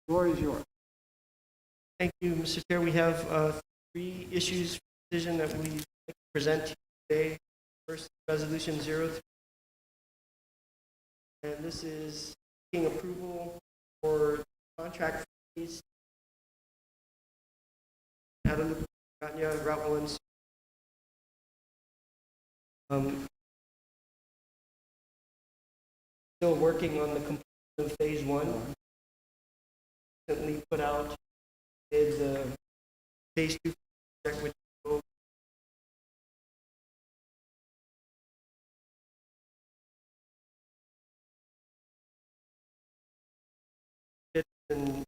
Floor is yours. Thank you, Mr. Chair. We have 3 issues for decision that we present today. First, Resolution 03. And this is seeking approval for contract fees out of the Route 1. Still working on the completion of Phase 1. Recently put out is Phase 2 project, which will and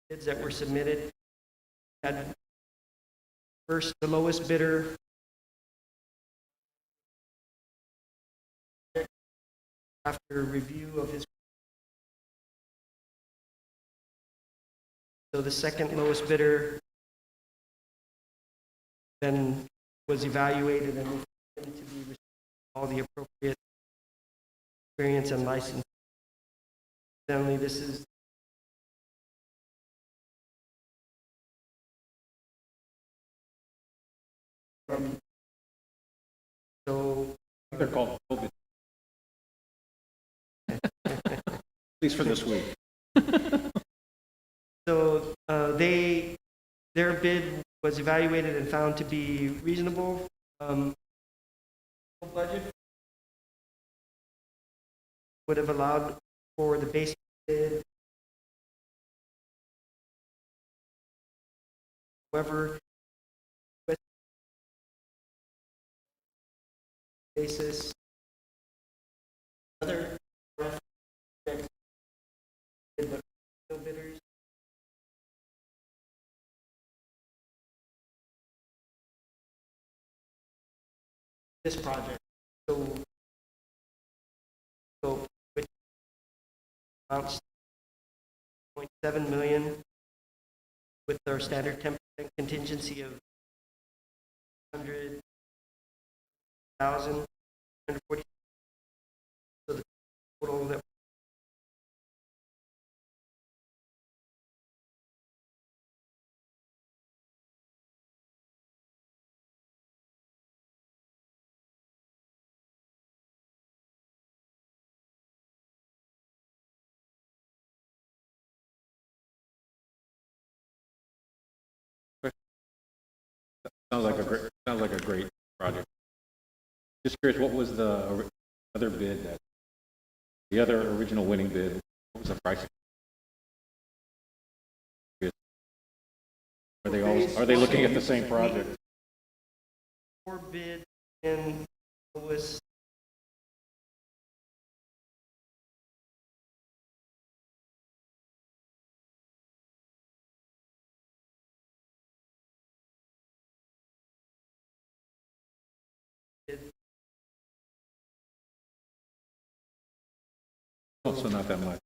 bids that were submitted. Had first the lowest bidder after review of his. So the second lowest bidder then was evaluated and to be received all the appropriate experience and license. Finally, this is so They're called COVID. At least for this week. So their bid was evaluated and found to be reasonable. Budget would have allowed for the base bid. However, with basis, other bidders. This project, so which amounts to 0.7 million with our standard 10% contingency of 100,000, 140. So the total that Sounds like a great project. Just curious, what was the other bid the other original winning bid? What was the price? Are they looking at the same project? 4 bid and was Also not that much.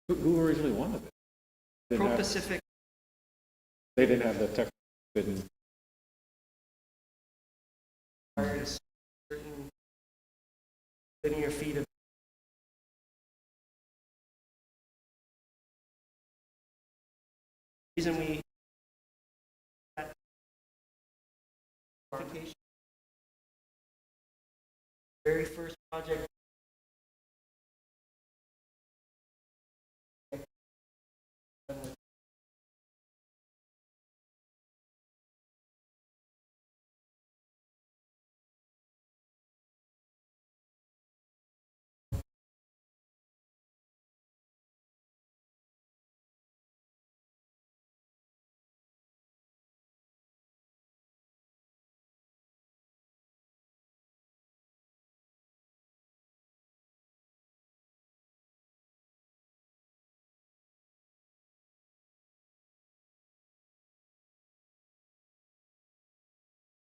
Who originally won it? Pro Pacific. They didn't have the technical bid. Requires certain linear feet of reason we that application very first project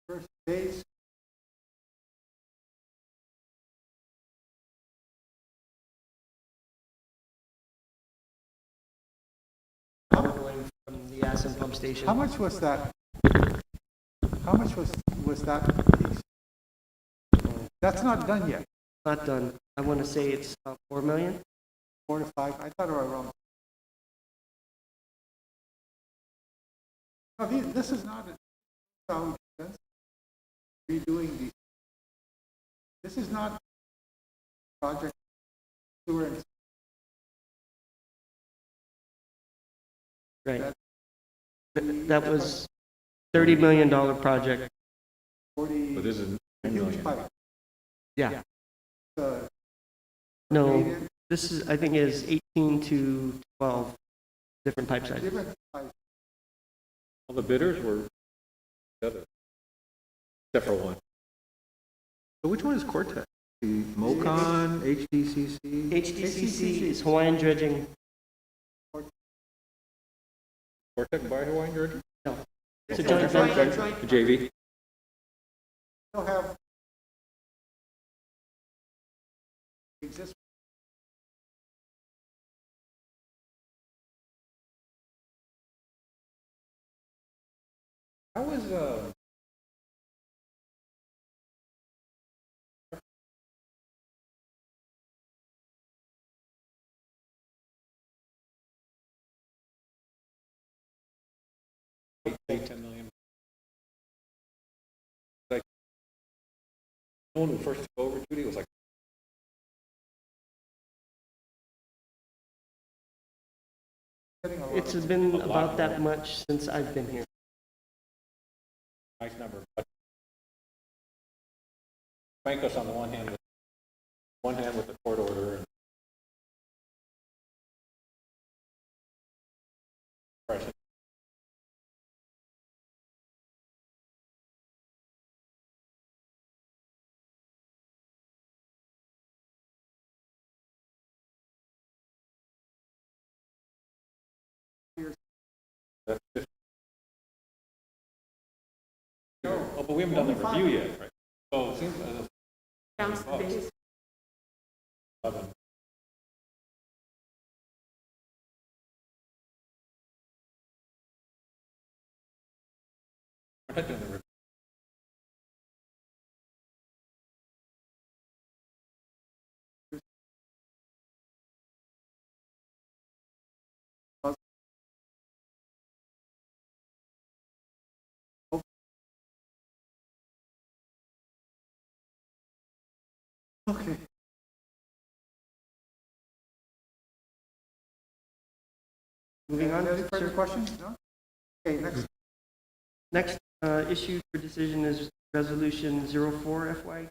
First phase. going from the plants and pump station. How much was that? How much was that piece? That's not done yet. Not done. I want to say it's about 4 million. 4 to 5. I thought it was around. No, this is not how expensive redoing these. This is not project sewer and Right. That was $30 million project. 40 But this is 10 huge million. pipe. Yeah. Uh, No, this is, I think is 18 to 12 different pipe sizes. different pipe. All the bidders were the other, except for one. So which one is Cortex? The MOCON, HDCC? HDCC is Hawaiian dredging. Vortex by Hawaiian Dredging? No, it's a joint venture. The JV? Still have existing. How was, $8, 10 million. Like, the one who first took over, Judy, was like, Getting a lot It's of- been about that much since I've been here. nice number. But thank us on the one hand with the court order and pressure. That's 50. Oh, but we haven't done the review yet, right? So it seems as if Bounce the base. 11. We're not doing the review. Okay. Moving on, Any further sir. questions? No? Okay, next. Next issue for decision is Resolution 04 FY.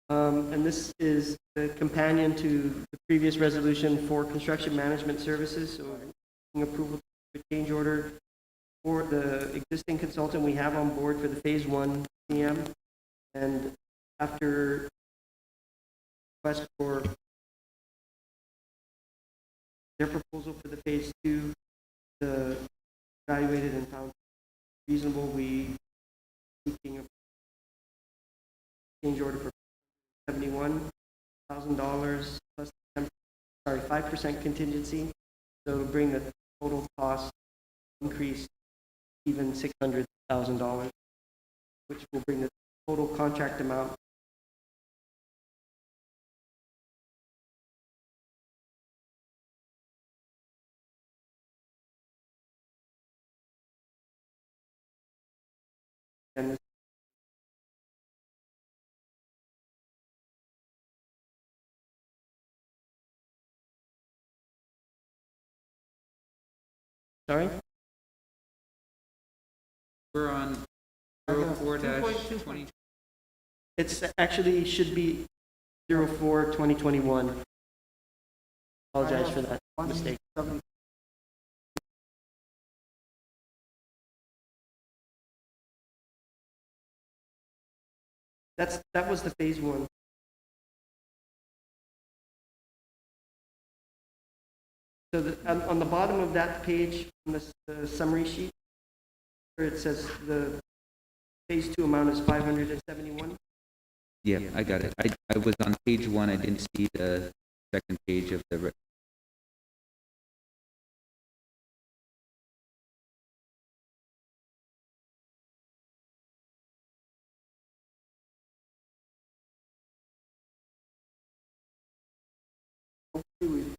And this is the companion to the previous resolution for construction management services. So seeking approval to change order for the existing consultant we have on board for the Phase 1 PM. And after request for their proposal for the Phase 2, the evaluated and found reasonable, we seeking a change order for $71,000 plus 5% contingency, so to bring the total cost increase even $600,000, which will bring the total contract amount and this. Sorry? We're on 04-20. It's actually should be 04/2021. Apologize for that mistake. 170. That was the Phase 1. So on the bottom of that page, on the summary sheet, where it says the Phase 2 amount is 571. Yeah, I got it. I was on page 1. I didn't see the second page of the we-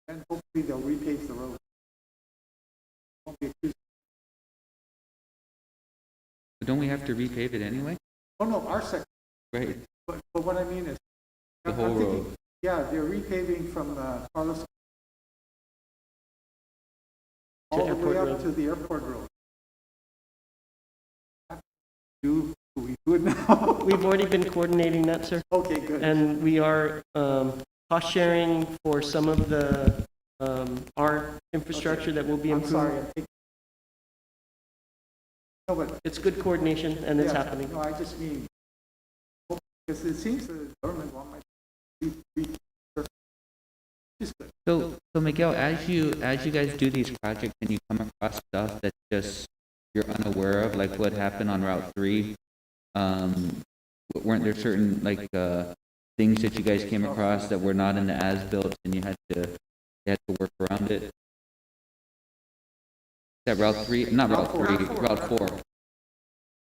and hopefully they'll repave the road. Won't be accused. Don't we have to repave it anyway? Oh, no, our section, Right, but what I mean is. the I'm whole thinking- road. Yeah, they're repaving from Carlos all the way Airport up Road. to the airport road. Do we do it now? We've already been coordinating that, sir. Okay, good. And we are cost sharing for some of the our infrastructure that will be I'm improved. sorry. No, but. It's good coordination and it's yeah, happening. No, I just mean, because it seems the government want my, just good. So Miguel, as you guys do these projects and you come across stuff that's just you're unaware of, like what happened on Route 3, weren't there certain things that you guys came across that were not in the as-built and you had to work around it? That Route 3, not Route 3, Route 4.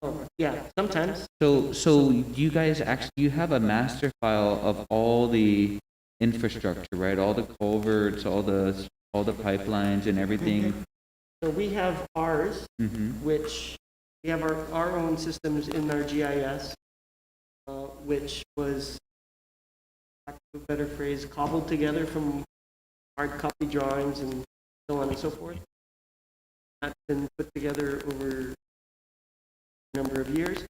Oh, yeah, sometimes. So you guys you have a master file of all the infrastructure, right? All the culverts, all the pipelines and everything. So we have ours, Mm-hmm. which we have our own systems in our GIS, which was, a better phrase, cobbled together from hard copy drawings and so on and so forth. That's been put together over a number of years,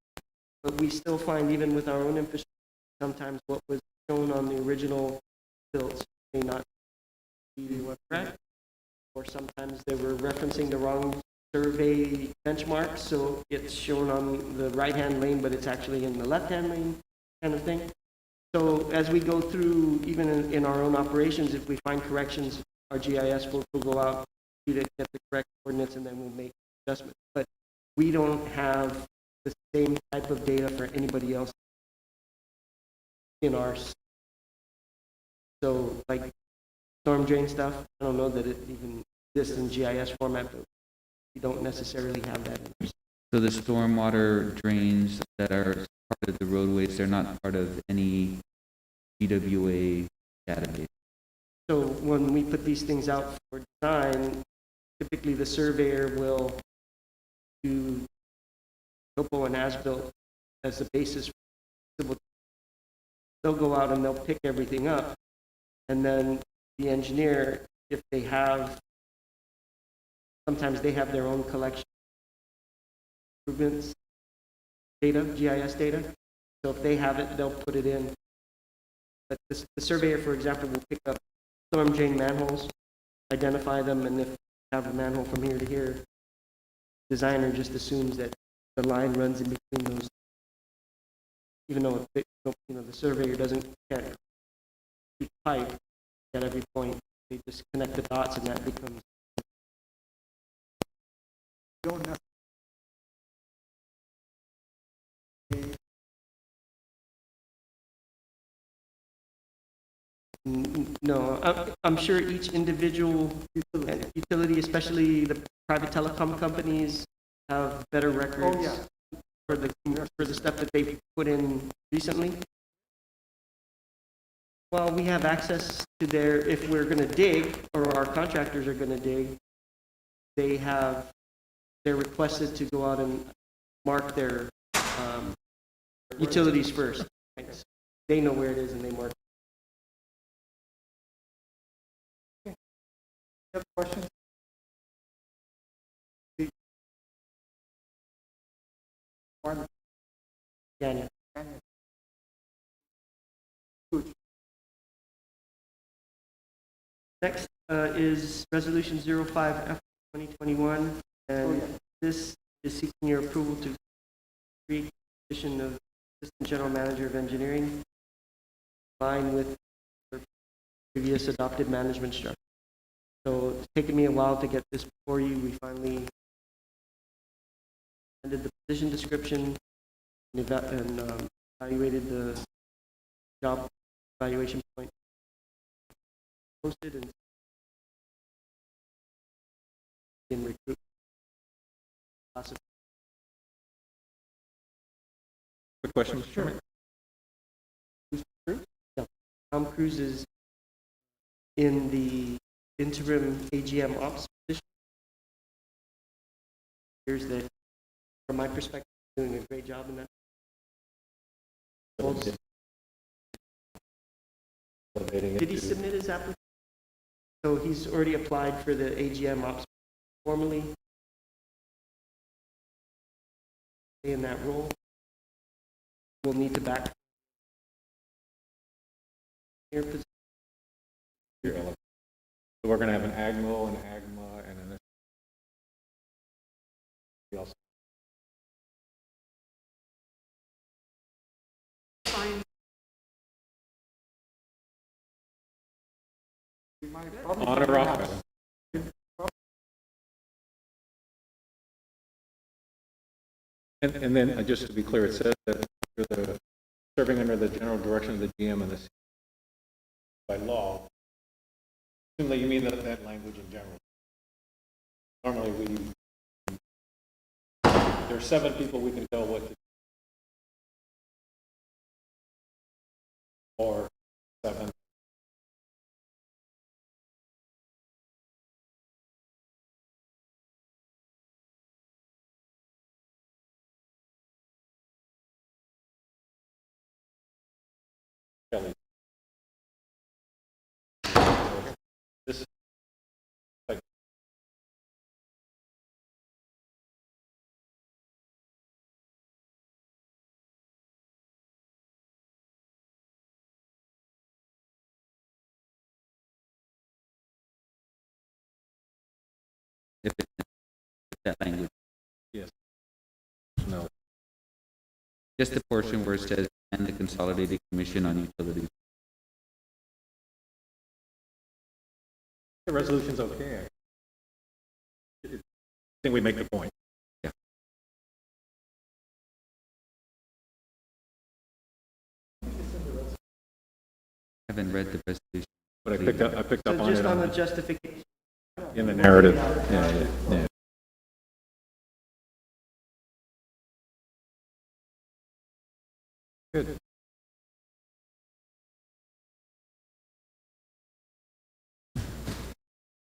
but we still find, even with our own infrastructure, sometimes what was shown on the original builds may not be what's correct, or sometimes they were referencing the wrong survey benchmark, so it's shown on the right-hand lane, but it's actually in the left-hand lane, kind of thing. So as we go through, even in our own operations, if we find corrections, our GIS will go out to get the correct coordinates, and then we'll make adjustments. But we don't have the same type of data for anybody else in ours. So like storm drain stuff, I don't know that it even exists in GIS format, but we don't necessarily have that. So the stormwater drains that are part of the roadways, they're not part of any GWA database. So when we put these things out for design, typically the surveyor will do topo and as-built as the basis for civil. They'll go out and they'll pick everything up, and then the engineer, if they have, sometimes they have their own collection improvements data, GIS data. So if they have it, they'll put it in. But the surveyor, for example, will pick up storm drain manholes, identify them, and if you have a manhole from here to here, designer just assumes that the line runs in between those, even though the surveyor can't pipe at every point. They just connect the dots, and that becomes. Don't necessarily. No, I'm sure each individual utility, especially the private telecom companies, have better records Oh, yeah. for the stuff that they put in recently. Well, we have access to if we're going to dig, or our contractors are going to dig, they're requested to go out and mark their utilities first. Right? So they know where it is and they mark. Any other questions? Yeah. Next is Resolution 05F 2021, and this is seeking your approval to create the position of Assistant General Manager of Engineering in line with the previous adopted management structure. So it's taken me a while to get this before you. We finally ended the position description and evaluated the job evaluation point posted and in recruit. quick question, Mr. Chairman? Tom Cruise is in the interim AGM ops position. Here's that, from my perspective, doing a great job in that. Did he submit his application? So he's already applied for the AGM ops formally in that role. We'll need to back your position. So we're going to have an AGMO, an AGMA, and an else. On or off? And then, just to be clear, it says that you're serving under the general direction of the GM and the CEO by law. Assume that you mean that language in general. Normally, there are 7 people we can tell what to do. Or 7. Kelly. This is like If it's that language, yes. No. just the portion where it says, and the Consolidated Commission on Utilities. The resolution's okay. I think we make the point. Yeah. I haven't read the resolution. But I picked up So on just it on the justification. in the narrative. Yeah. Good.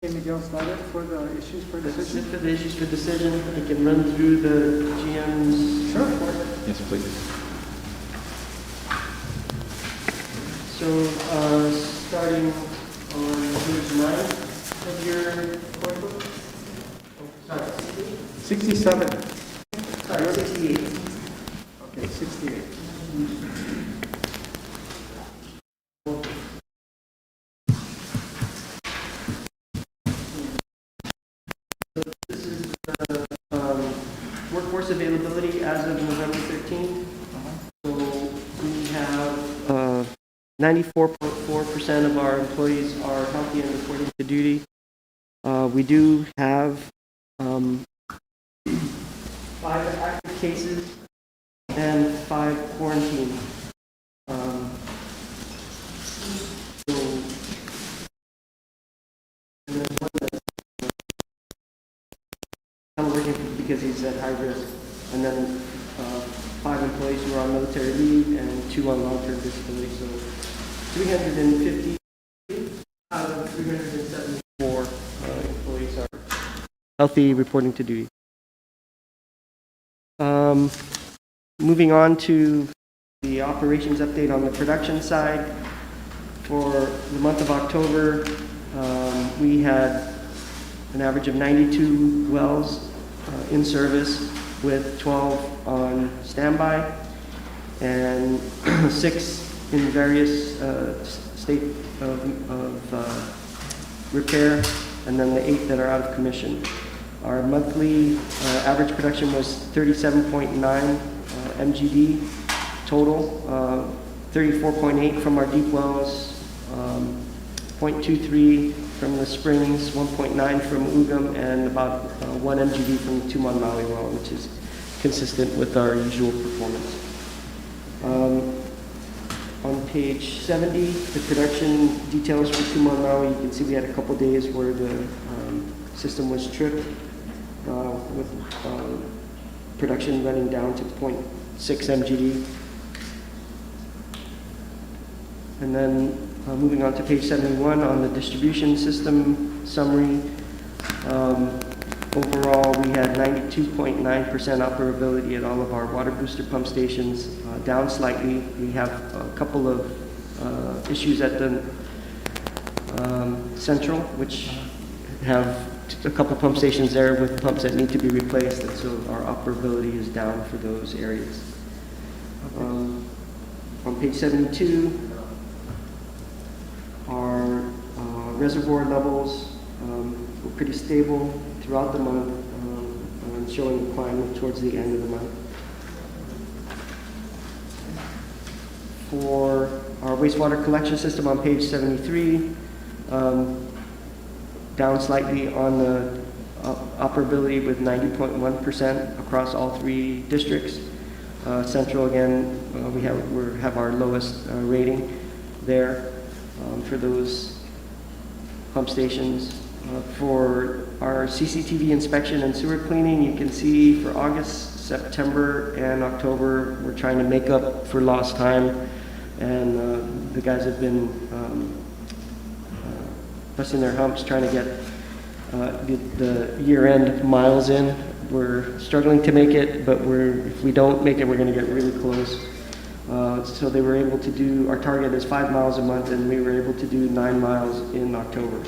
Okay, Miguel, started for the issues for This is decision? for the issues for decision. I can run through the GM's Sure. report. Yes, please. So, starting on page 9 of your report book. Oh, sorry, 67. sorry, 68. Okay, 68. This is the workforce availability as of November 13th. So we have 94.4% of our employees are healthy and reporting to duty. We do have 5 active cases and 5 quarantine. So, and then one that's teleworking because he's at high risk, and then 5 employees who are on military leave and 2 on long-term disability. So 350 out of 374 employees are healthy, reporting to duty. Moving on to the operations update on the production side. For the month of October, we had an average of 92 wells in service with 12 on standby and 6 in various state of repair, and then the 8 that are out of commission. Our monthly average production was 37.9 MGD total, 34.8 from our deep wells, 0.23 from the springs, 1.9 from Ugam, and about 1 MGD from the Tumon Maui well, which is consistent with our usual performance. On page 70, the production details for Tumon Maui, you can see we had a couple days where the system was tripped with production running down to 0.6 MGD. And then moving on to page 71 on the distribution system summary. Overall, we had 92.9% operability at all of our water booster pump stations, down slightly. We have a couple of issues at the central, which have a couple pump stations there with pumps that need to be replaced, and so our operability is down for those areas. On page 72, our reservoir levels were pretty stable throughout the month, and showing a climb towards the end of the month. For our wastewater collection system on page 73, down slightly on the operability with 90.1% across all 3 districts. Central, again, we have our lowest rating there for those pump stations. For our CCTV inspection and sewer cleaning, you can see for August, September, and October, we're trying to make up for lost time, and the guys have been busting their humps trying to get the year-end miles in. We're struggling to make it, but if we don't make it, we're going to get really close. So they were able to do, our target is 5 miles a month, and we were able to do 9 miles in October.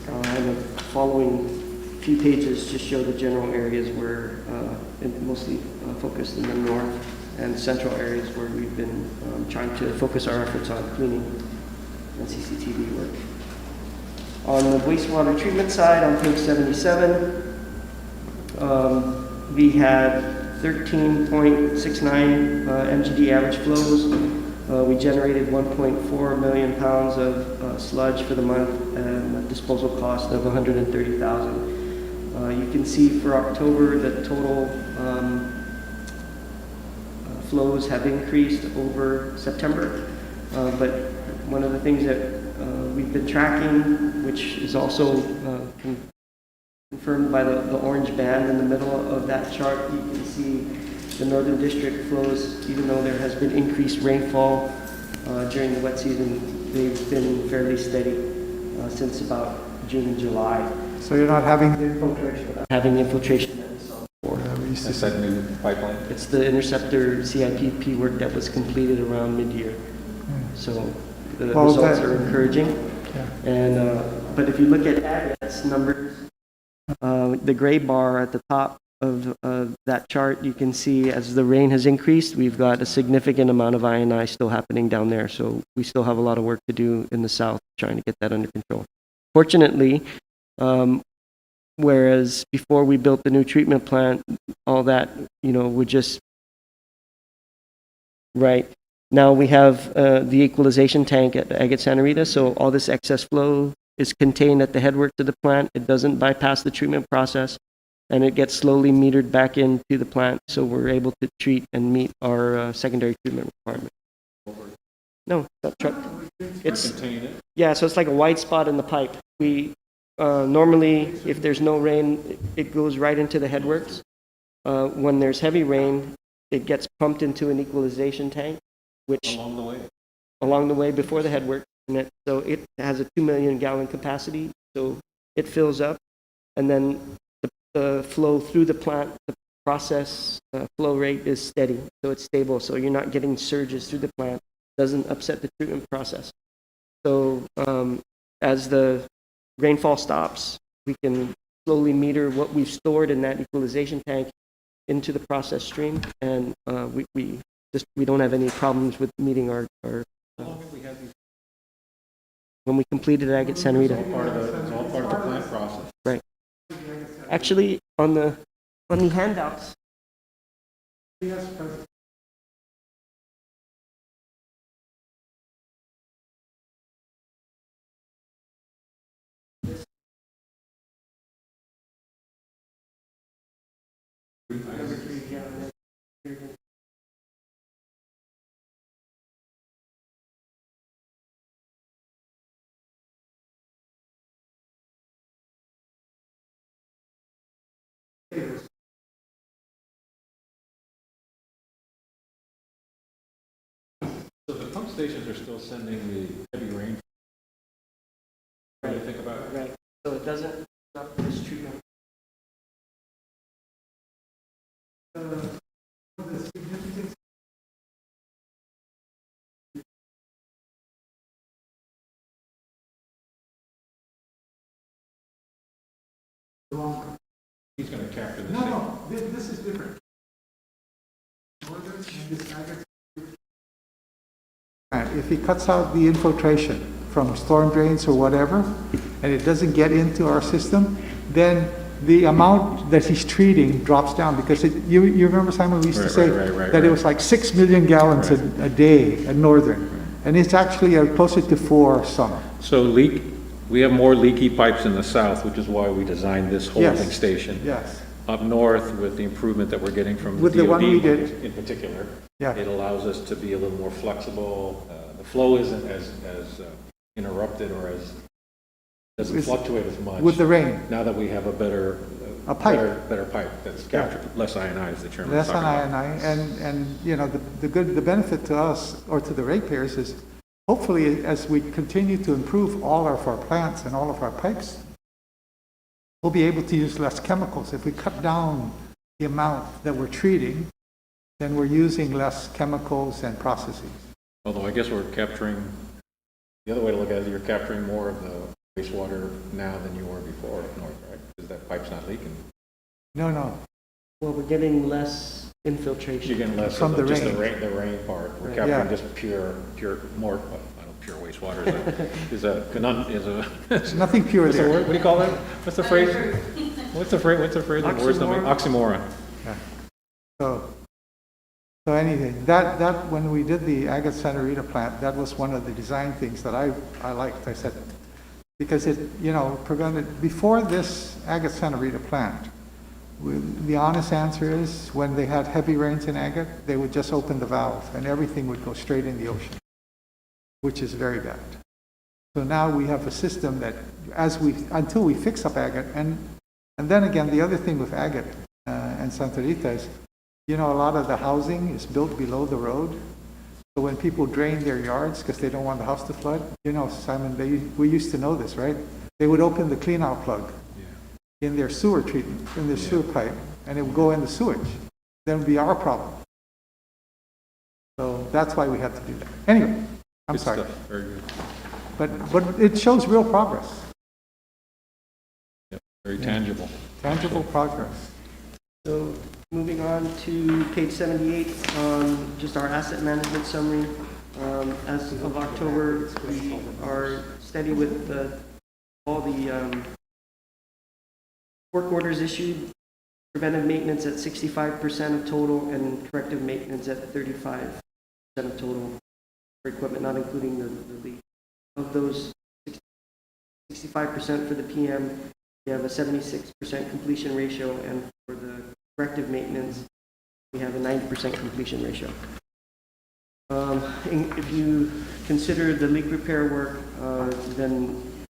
And the following few pages just show the general areas where, mostly focused in the north and central areas where we've been trying to focus our efforts on cleaning and CCTV work. On the wastewater treatment side, on page 77, we had 13.69 MGD average flows. We generated 1.4 million pounds of sludge for the month and a disposal cost of $130,000. You can see for October the total flows have increased over September, but one of the things that we've been tracking, which is also confirmed by the orange band in the middle of that chart, you can see the Northern District flows, even though there has been increased rainfall during the wet season, they've been fairly steady since about June and July. So you're not having the infiltration? Having infiltration that we saw before. That's that new pipeline? It's the interceptor CIPP work that was completed around mid-year. So the results are encouraging. Yeah. And but if you look at AGAT's numbers, the gray bar at the top of that chart, you can see as the rain has increased, we've got a significant amount of I&I still happening down there. So we still have a lot of work to do in the south trying to get that under control. Fortunately, whereas before we built the new treatment plant, all that, would just, right. Now we have the equalization tank at Agate Santa Rita, so all this excess flow is contained at the headworks of the plant. It doesn't bypass the treatment process, and it gets slowly metered back into the plant, so we're able to treat and meet our secondary treatment requirement. No, that truck. It's yeah, so it's like a white spot in the pipe. We normally, if there's no rain, it goes right into the headworks. When there's heavy rain, it gets pumped into an equalization tank, which along the way before the headwork. So it has a 2 million gallon capacity, so it fills up, and then the flow through the plant, the process flow rate is steady, so it's stable, so you're not getting surges through the plant, doesn't upset the treatment process. So as the rainfall stops, we can slowly meter what we've stored in that equalization tank into the process stream, and we don't have any problems with meeting our when we completed Agate Santa Rita. It's all part of the plant process. Right. Actually, on the handouts. So the some stations are still sending the heavy rain. What do you think about it? Right, so it doesn't stop this treatment. He's going to capture this. No, this is different. If he cuts out the infiltration from storm drains or whatever, and it doesn't get into our system, then the amount that he's treating drops down, because you remember, Simon, we used to say that it was like 6 million gallons a day at Northern, and it's actually closer to 4 some. So we have more leaky pipes in the south, which is why we designed this holding station. Yes. Up north, with the improvement that we're getting from the With the DOD one we did. in particular, Yeah. it allows us to be a little more flexible. The flow isn't as interrupted or doesn't fluctuate as much. With the rain. Now that we have a better pipe. better pipe that's captured, less ionized, the chairman was Less talking on about. and you know, the benefit to us or to the ratepayers is hopefully as we continue to improve all of our plants and all of our pipes, we'll be able to use less chemicals. If we cut down the amount that we're treating, then we're using less chemicals and processes. Although I guess we're capturing, the other way to look at it, you're capturing more of the wastewater now than you were before up north, right? Because that pipe's not leaking. No. Well, we're getting less infiltration. You're getting less From of the just rain. the rain part. We're Right. capturing Yeah. just pure, more, well, I don't know, pure wastewater is There's nothing pure what's the there. word? What do you call it? What's the phrase? What's the phrase? The words don't make Oxymoron. oxymoron. So anything, that when we did the Agate Santa Rita plant, that was one of the design things that I liked. I said, because it, you know, prevented, before this Agate Santa Rita plant, the honest answer is when they had heavy rains in Agate, they would just open the valve and everything would go straight in the ocean, which is very bad. So now we have a system that until we fix up Agate, and then again, the other thing with Agate and Santa Rita is, you know, a lot of the housing is built below the road. So when people drain their yards because they don't want the house to flood, you know, Simon, we used to know this, right? They would open the clean-out plug in their sewer treatment, in their sewer pipe, and it would go in the sewage. Then it would be our problem. So that's why we had to do that. Anyway, I'm Good sorry. stuff. Very good. But it shows real progress, Yep. Very tangible. tangible progress. So moving on to page 78, on just our asset management summary. As of October, we are steady with all the work orders issued, preventive maintenance at 65% of total, and corrective maintenance at 35% of total for equipment, not including the leak. Of those 65% for the PM, we have a 76% completion ratio, and for the corrective maintenance, we have a 90% completion ratio. If you consider the leak repair work, then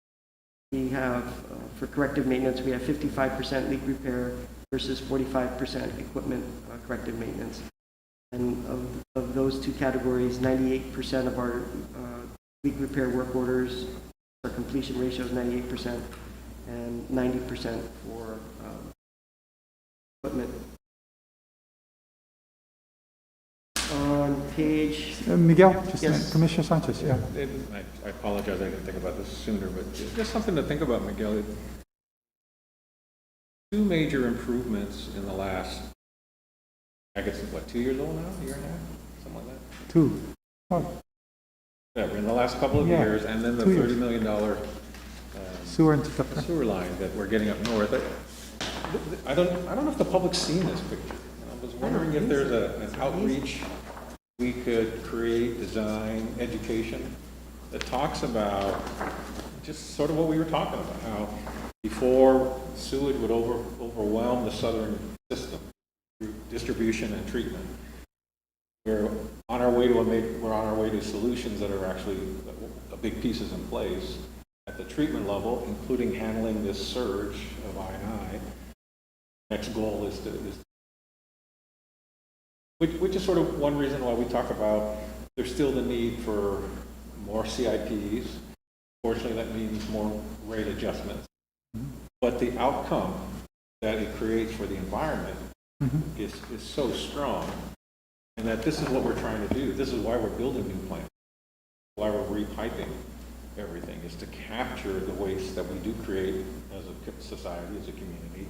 we have, for corrective maintenance, we have 55% leak repair versus 45% equipment corrective maintenance. And of those two categories, 98% of our leak repair work orders, our completion ratio is 98%, and 90% for equipment. On page, Miguel, just a Yes. minute. Commissioner Sanchez, yeah. I apologize, I didn't think about this sooner, but it's just something to think about, Miguel. Two major improvements in the last, I guess, what, 2 years old now, a year and a half, something like that? 2. Oh, Yeah, in the last couple of Yeah, years, and then the 2 years. $30 million sewer and stuff. sewer line that we're getting up north. I don't know if the public's seen this picture. I was wondering if there's an outreach we could create, design, education that talks about just sort of what we were talking about, how before sewage would overwhelm the southern system through distribution and treatment. We're on our way to solutions that are actually a big pieces in place at the treatment level, including handling this surge of I&I. Next goal is which is sort of one reason why we talk about there's still the need for more CIPs. Fortunately, that means more rate adjustments. But the outcome that it creates for the environment is so strong, and that this is what we're trying to do. This is why we're building new plants, why we're repiping everything, is to capture the waste that we do create as a society, as a community.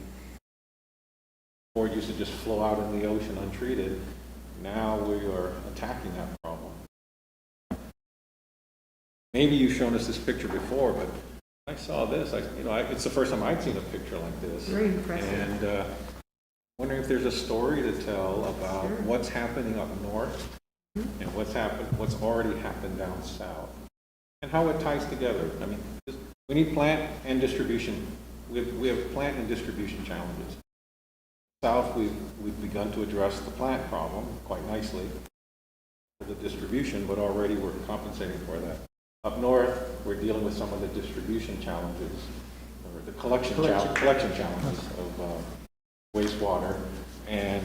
Before it used to just flow out in the ocean untreated. Now we are attacking that problem. Maybe you've shown us this picture before, but I saw this. It's the first time I'd seen a picture like this. Very impressive. And wondering if there's a story to tell about what's happening up north and what's already happened down south, and how it ties together. I mean, we need plant and distribution. We have plant and distribution challenges. South, we've begun to address the plant problem quite nicely, the distribution, but already we're compensating for that. Up north, we're dealing with some of the distribution challenges, or the collection challenges of wastewater, and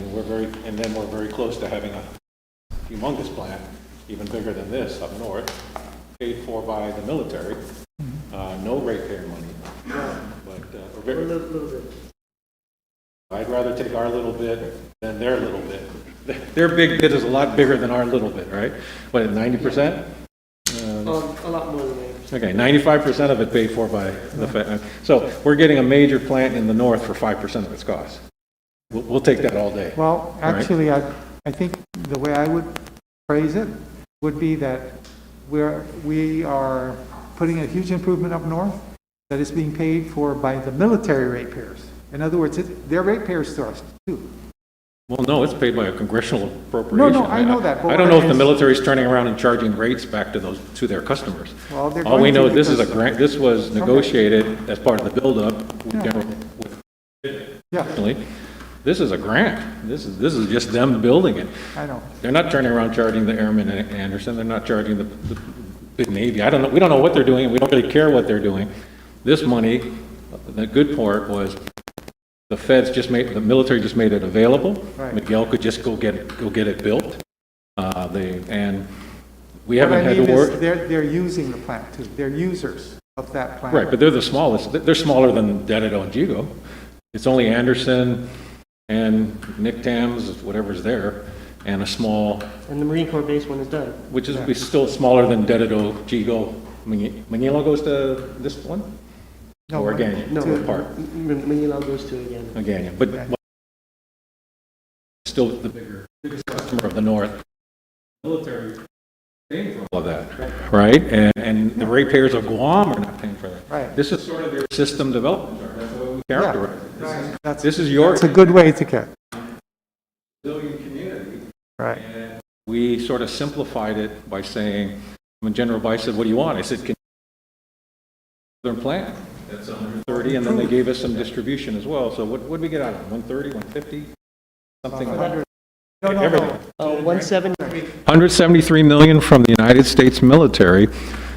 then we're very close to having a humongous plant, even bigger than this up north, paid for by the military, no ratepayer money, but A little bit. I'd rather take our little bit than their little bit. Their big bit is a lot bigger than our little bit, right? What, 90%? A lot more than that. Okay, 95% of it paid for by the Fed. So we're getting a major plant in the north for 5% of its cost. We'll take that all day. Well, actually, I think the way I would phrase it would be that we are putting a huge improvement up north that is being paid for by the military ratepayers. In other words, they're ratepayers to us too. Well, no, it's paid by a congressional appropriation. No, I know that, but I don't what know I if the mean- military's turning around and charging rates back to their customers. Well, they're All we going to know is this is a because- grant, this was negotiated as part of the buildup. Yeah, Actually, this is a grant. This is just them building it. I know. They're not turning around charging the Airmen and Anderson. They're not charging the big Navy. I don't know. We don't know what they're doing, and we don't really care what they're doing. This money, the good part was the military just made it available. Right. Miguel could just go get it built. And we What haven't I had mean to is work. they're using the plant too. They're users of that plant. Right, but they're the smallest. They're smaller than Dededo and Gigo. It's only Anderson and Nick Tams, whatever's there, and a small, And the Marine Corps base one is done. which is still smaller than Dededo, Gigo. Manila goes to this one? No, Or Gagnon? No, What part? Manila goes to again. Gagnon, but still the biggest customer of the North. Military paying for all of that, right? And the ratepayers of Guam are not paying for that. Right. This is sort of their system development chart. That's the way we characterize it. This is Your It's a good way to get. civilian community. Right. And we sort of simplified it by saying, when General Bice said, "What do you want?" I said, "Can you plant?" That's 130, and then they gave us some distribution as well. So what did we get out of it? 130, 150? Something like that. No, Everything. 170. 173 million from the United States military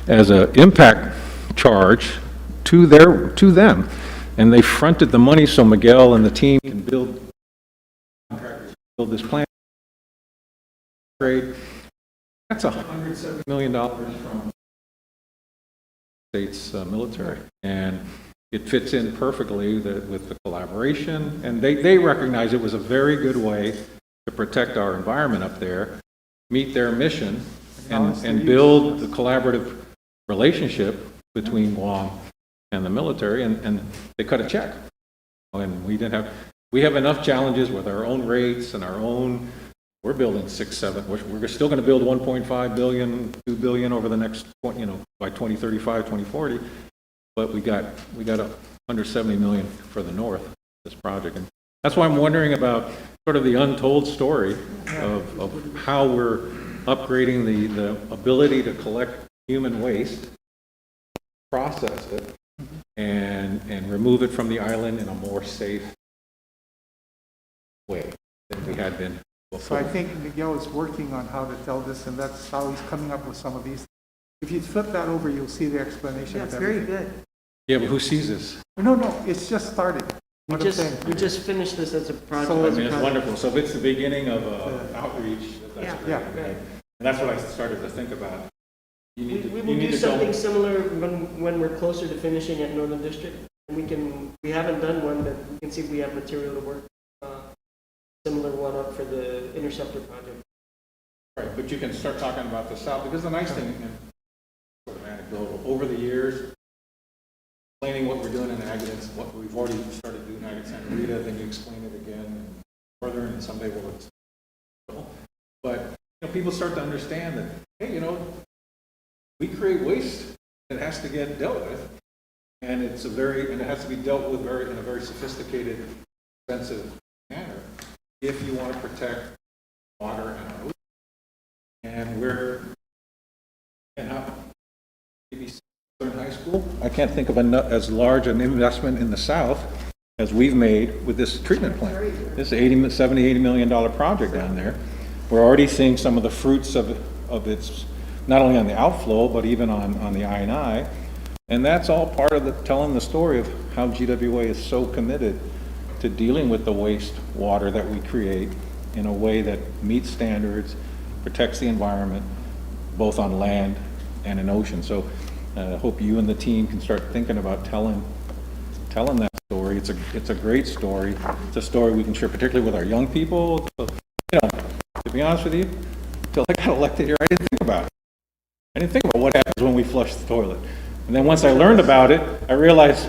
as an impact charge to them. And they fronted the money so Miguel and the team can build this plant. That's $170 million from the States military. And it fits in perfectly with the collaboration. And they recognize it was a very good way to protect our environment up there, meet their mission, and build the collaborative relationship between Guam and the military, and they cut a check. And we have enough challenges with our own rates and we're building 6, 7, we're still going to build 1.5 billion, 2 billion over the next, by 2035, 2040, but we got 170 million for the North, this project. And that's why I'm wondering about sort of the untold story of how we're upgrading the ability to collect human waste, process it, and remove it from the island in a more safe way than we had been So I before. think Miguel is working on how to tell this, and that's how he's coming up with some of these. If you flip that over, you'll see the explanation Yeah, of it's very everything. good. Yeah, but who sees this? No, it's just started. We What I'm saying. just finished this as a project. So I mean, it's wonderful. So if it's the beginning of outreach, that's Yeah. great. Yeah. right? And that's what I started to think about. You We need to, we you will need do to tell something me. similar when we're closer to finishing at Northern District. And we haven't done one, but we can see if we have material to work, similar one up for the Interceptor project. Right, but you can start talking about the south, because the nice thing, and sort of anecdotal, over the years, explaining what we're doing in Agates, what we've already started doing in Agates Santa Rita, then you explain it again and further, and someday we'll explain. But people start to understand that, hey, we create waste that has to get dealt with, and it has to be dealt with in a very sophisticated, expensive manner if you want to protect water and our ocean. And how, maybe in high school, I can't think of as large an investment in the South as we've made with this treatment plant. This $70, $80 million project down there. We're already seeing some of the fruits of its, not only on the outflow, but even on the I&I. And that's all part of telling the story of how GWA is so committed to dealing with the waste water that we create in a way that meets standards, protects the environment, both on land and in ocean. So I hope you and the team can start thinking about telling that story. It's a great story. It's a story we can share, particularly with our young people. So, to be honest with you, until I got elected here, I didn't think about it. I didn't think about what happens when we flush the toilet. And then once I learned about it, I realized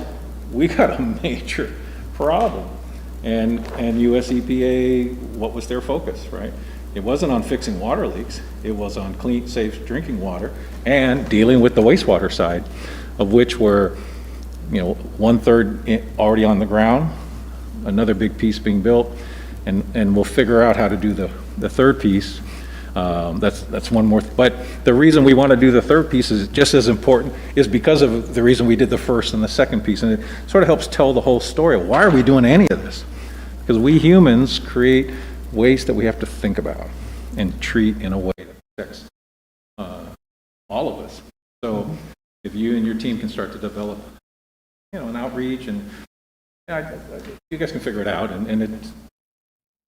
we got a major problem. And US EPA, what was their focus, right? It wasn't on fixing water leaks. It was on clean, safe drinking water and dealing with the wastewater side, of which were, 1/3 already on the ground, another big piece being built, and we'll figure out how to do the third piece. That's one more. But the reason we want to do the third piece is just as important, is because of the reason we did the first and the second piece, and it sort of helps tell the whole story. Why are we doing any of this? Because we humans create waste that we have to think about and treat in a way that protects all of us. So if you and your team can start to develop, an outreach, and you guys can figure it out, and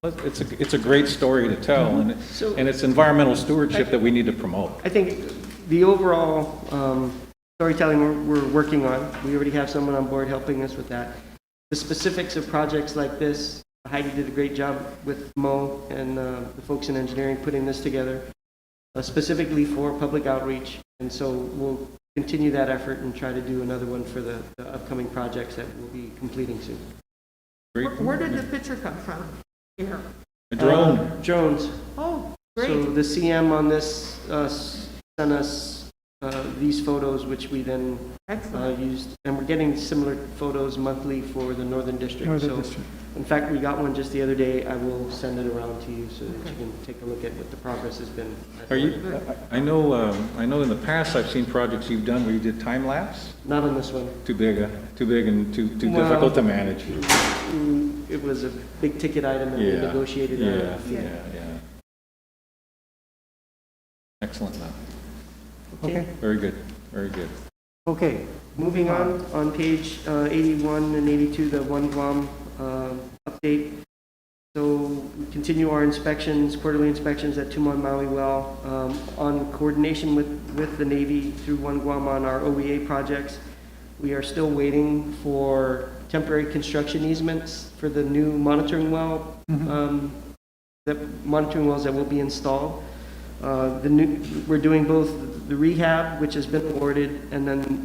it's a great story to tell, and it's environmental stewardship that we need to promote. I think the overall storytelling we're working on, we already have someone on board helping us with that. The specifics of projects like this, Heidi did a great job with Mo and the folks in engineering putting this together, specifically for public outreach. And so we'll continue that effort and try to do another one for the upcoming projects that we'll be completing soon. Great. Where did the picture come from? Here. A drone. Drones. Oh, So great. the CM on this sent us these photos, which we then Excellent. used, and we're getting similar photos monthly for the Northern District. Northern So, District. in fact, we got one just the other day. I will send it around to you so that you can take a look at what the progress has been. Are you? I know in the past I've seen projects you've done where you did time lapse. Not on this one. Too big and too Well, difficult to manage. It was a big ticket item and we Yeah. negotiated Yeah. a fee. Yeah. Excellent. Okay, Very good. Very good. okay. Moving on page 81 and 82, the One Guam update. So we continue our inspections, quarterly inspections at Tumon Maui Well, on coordination with the Navy through One Guam on our OEA projects. We are still waiting for temporary construction easements for the new monitoring well, the monitoring wells that will be installed. We're doing both the rehab, which has been awarded, and then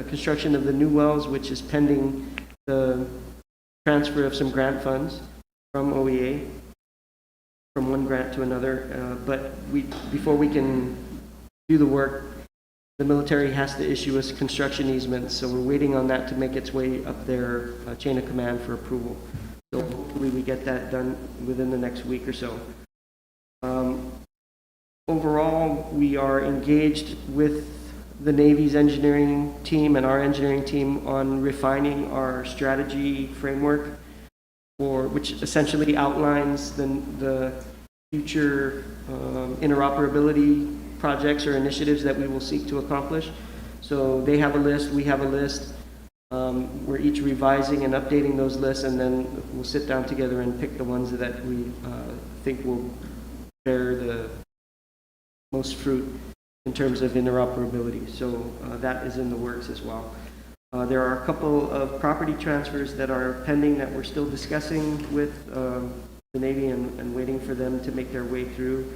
construction of the new wells, which is pending the transfer of some grant funds from OEA, from one grant to another. But before we can do the work, the military has to issue us construction easements, so we're waiting on that to make its way up their chain of command for approval. So hopefully we get that done within the next week or so. Overall, we are engaged with the Navy's engineering team and our engineering team on refining our strategy framework, which essentially outlines the future interoperability projects or initiatives that we will seek to accomplish. So they have a list, we have a list. We're each revising and updating those lists, and then we'll sit down together and pick the ones that we think will bear the most fruit in terms of interoperability. So that is in the works as well. There are a couple of property transfers that are pending that we're still discussing with the Navy and waiting for them to make their way through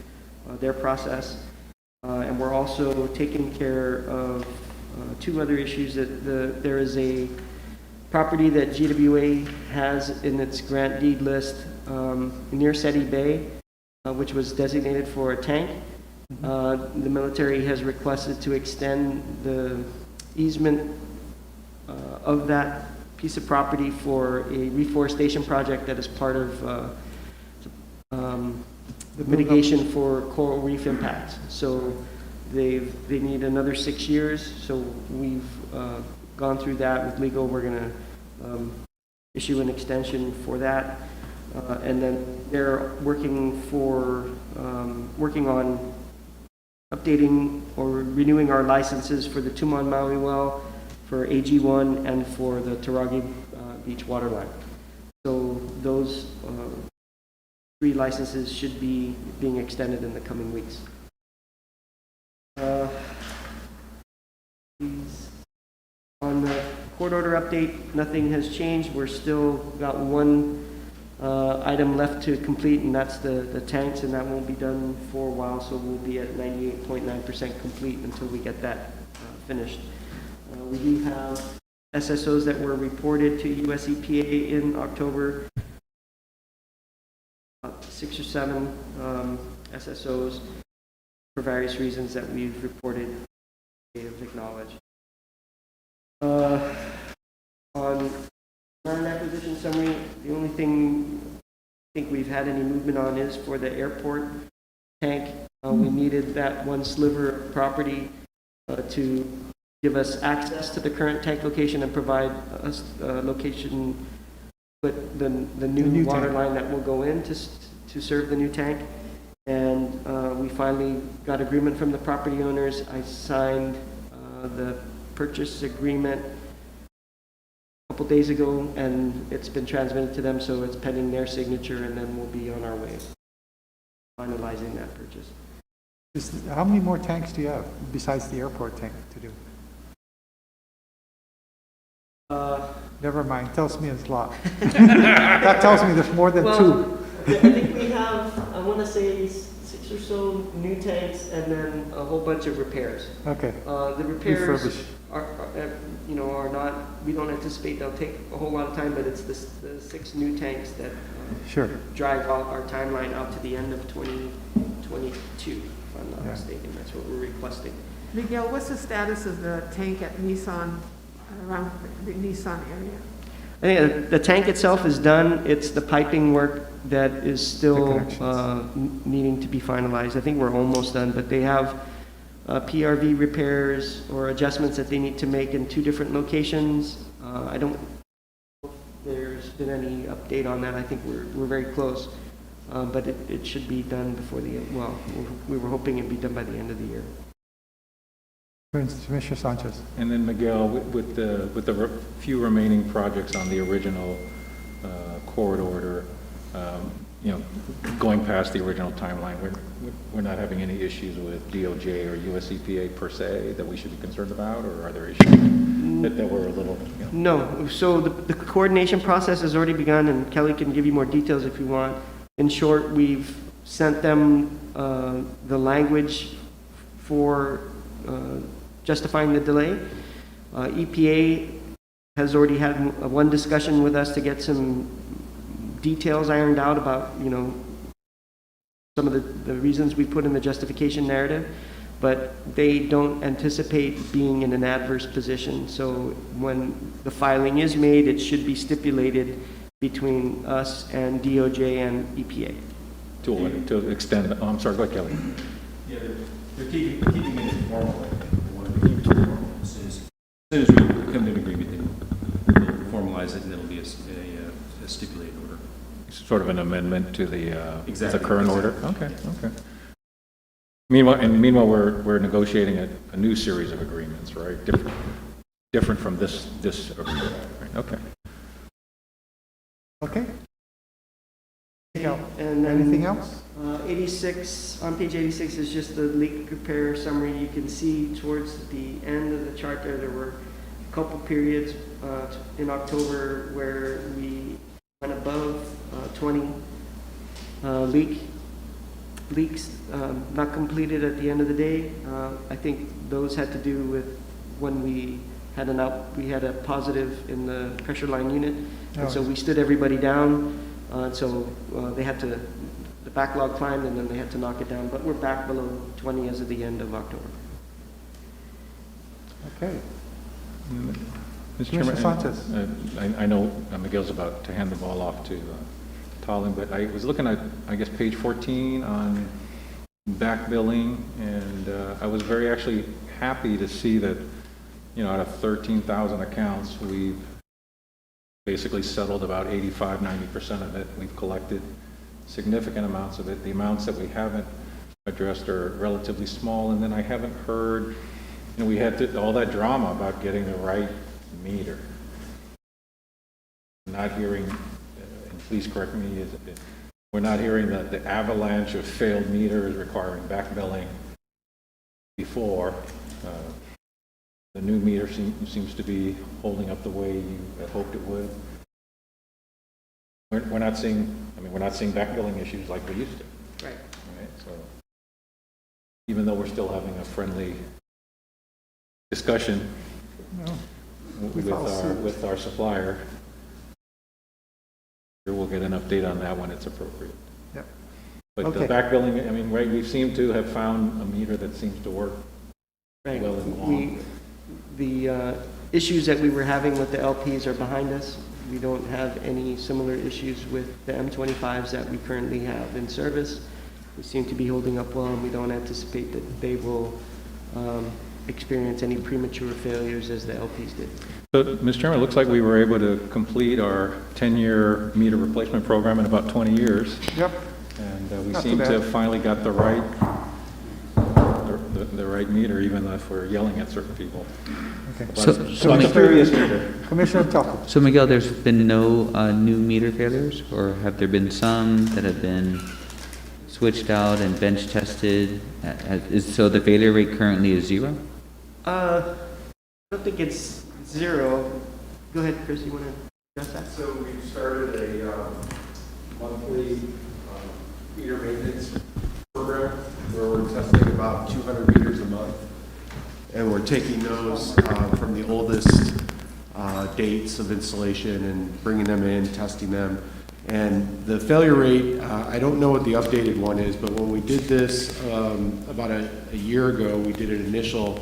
their process. And we're also taking care of two other issues. There is a property that GWA has in its grant deed list near Seti Bay, which was designated for a tank. The military has requested to extend the easement of that piece of property for a reforestation project that is part of the mitigation for coral reef impacts. So they need another 6 years. So we've gone through that with legal. We're going to issue an extension for that, and then they're working on updating or renewing our licenses for the Tumon Maui well, for AG1, and for the Taragi Beach waterline. So those 3 licenses should be being extended in the coming weeks. On the court order update, nothing has changed. We're still got one item left to complete, and that's the tanks, and that won't be done for a while, so we'll be at 98.9% complete until we get that finished. We do have SSOs that were reported to US EPA in October, 6 or 7 SSOs for various reasons that we've reported, have acknowledged. On land acquisition summary, the only thing I think we've had any movement on is for the airport tank. We needed that one sliver of property to give us access to the current tank location and provide us location, but the new water tank line that will go in to serve the new tank. And we finally got agreement from the property owners. I signed the purchase agreement a couple days ago, and it's been transmitted to them, so it's pending their signature, and then we'll be on our way finalizing that purchase. How many more tanks do you have besides the airport tank to do? Never mind, tells me it's a lot. That tells me there's more than 2. I think we have, I want to say 6 or so new tanks, and then a whole bunch of repairs. Okay. The repairs Refurbish. are not, we don't anticipate they'll take a whole lot of time, but it's the 6 new tanks that Sure. drive our timeline out to the end of 2022, if I'm not Yeah. mistaken. That's what we're requesting. Miguel, what's the status of the tank at Nissan, around the Nissan area? I think the tank itself is done. It's the piping work that is still needing to be finalized. I think we're almost done, but they have PRV repairs or adjustments that they need to make in 2 different locations. I don't know if there's been any update on that. I think we're very close, but it should be done before the end. Well, we were hoping it'd be done by the end of the year. Commissioner Sanchez. And then Miguel, with the few remaining projects on the original court order, going past the original timeline, we're not having any issues with DOJ or US EPA per se that we should be concerned about, or are there issues that were a little? No. So the coordination process has already begun, and Kelly can give you more details if you want. In short, we've sent them the language for justifying the delay. EPA has already had one discussion with us to get some details ironed out about, some of the reasons we put in the justification narrative, but they don't anticipate being in an adverse position. So when the filing is made, it should be stipulated between us and DOJ and EPA. To extend, I'm sorry, go ahead, Kelly. Yeah, they're keeping it informal. They want to keep it informal. As soon as we come to an agreement, they'll formalize it, and it'll be a stipulated order. Sort of an amendment to the Exactly. current order? Okay. Meanwhile, we're negotiating a new series of agreements, right? Different from this agreement, right? Okay. Okay. And then Anything else? 86, on page 86 is just the leak repair summary. You can see towards the end of the chart there were a couple periods in October where we went above 20 leaks not completed at the end of the day. I think those had to do with when we had a positive in the pressure line unit, and so we stood everybody down. So they had to, the backlog climbed, and then they had to knock it down. But we're back below 20 as of the end of October. Okay. Mr. Commissioner Chairman, Sanchez. I know Miguel's about to hand the ball off to Tallinn, but I was looking at, I guess, page 14 on back billing, and I was very actually happy to see that, you know, out of 13,000 accounts, we've basically settled about 85–90% of it. We've collected significant amounts of it. The amounts that we haven't addressed are relatively small, and then I haven't heard, you know, we had all that drama about getting the right meter. Not hearing, and please correct me, we're not hearing that the avalanche of failed meters requiring back billing before. The new meter seems to be holding up the way you had hoped it would. We're not seeing, I mean, we're not seeing back billing issues like we used to. Right. Right? So even though we're still having a friendly discussion with our supplier, we'll get an update on that when it's appropriate. Yep. But Okay. the back billing, I mean, right, we seem to have found a meter that seems to work Right. well in Guam. The issues that we were having with the LPs are behind us. We don't have any similar issues with the M25s that we currently have in service. We seem to be holding up well, and we don't anticipate that they will experience any premature failures as the LPs did. So, Mr. Chairman, it looks like we were able to complete our 10-year meter replacement program in about 20 years. Yep. And we Not seem too to bad. have finally got the right meter, even if we're yelling at certain people. Okay. So About the previous meter. Commissioner Telford. So Miguel, there's been no new meter failures, or have there been some that have been switched out and bench tested? So the failure rate currently is 0? I don't think it's 0. Go ahead, Chris, you want to address that? So we've started a monthly meter maintenance program where we're testing about 200 meters a month. And we're taking those from the oldest dates of installation and bringing them in, testing them. And the failure rate, I don't know what the updated one is, but when we did this about a year ago, we did an initial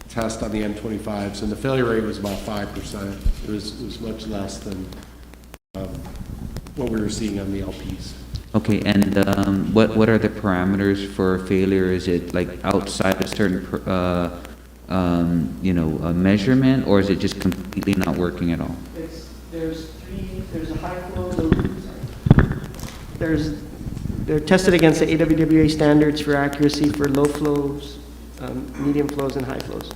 test on the M25s, and the failure rate was about 5%. It was much less than what we were seeing on the LPs. Okay, and what are the parameters for failure? Is it like outside a certain measurement, or is it just completely not working at all? There's a high flow, they're tested against the AWWA standards for accuracy for low flows, medium flows, and high flows.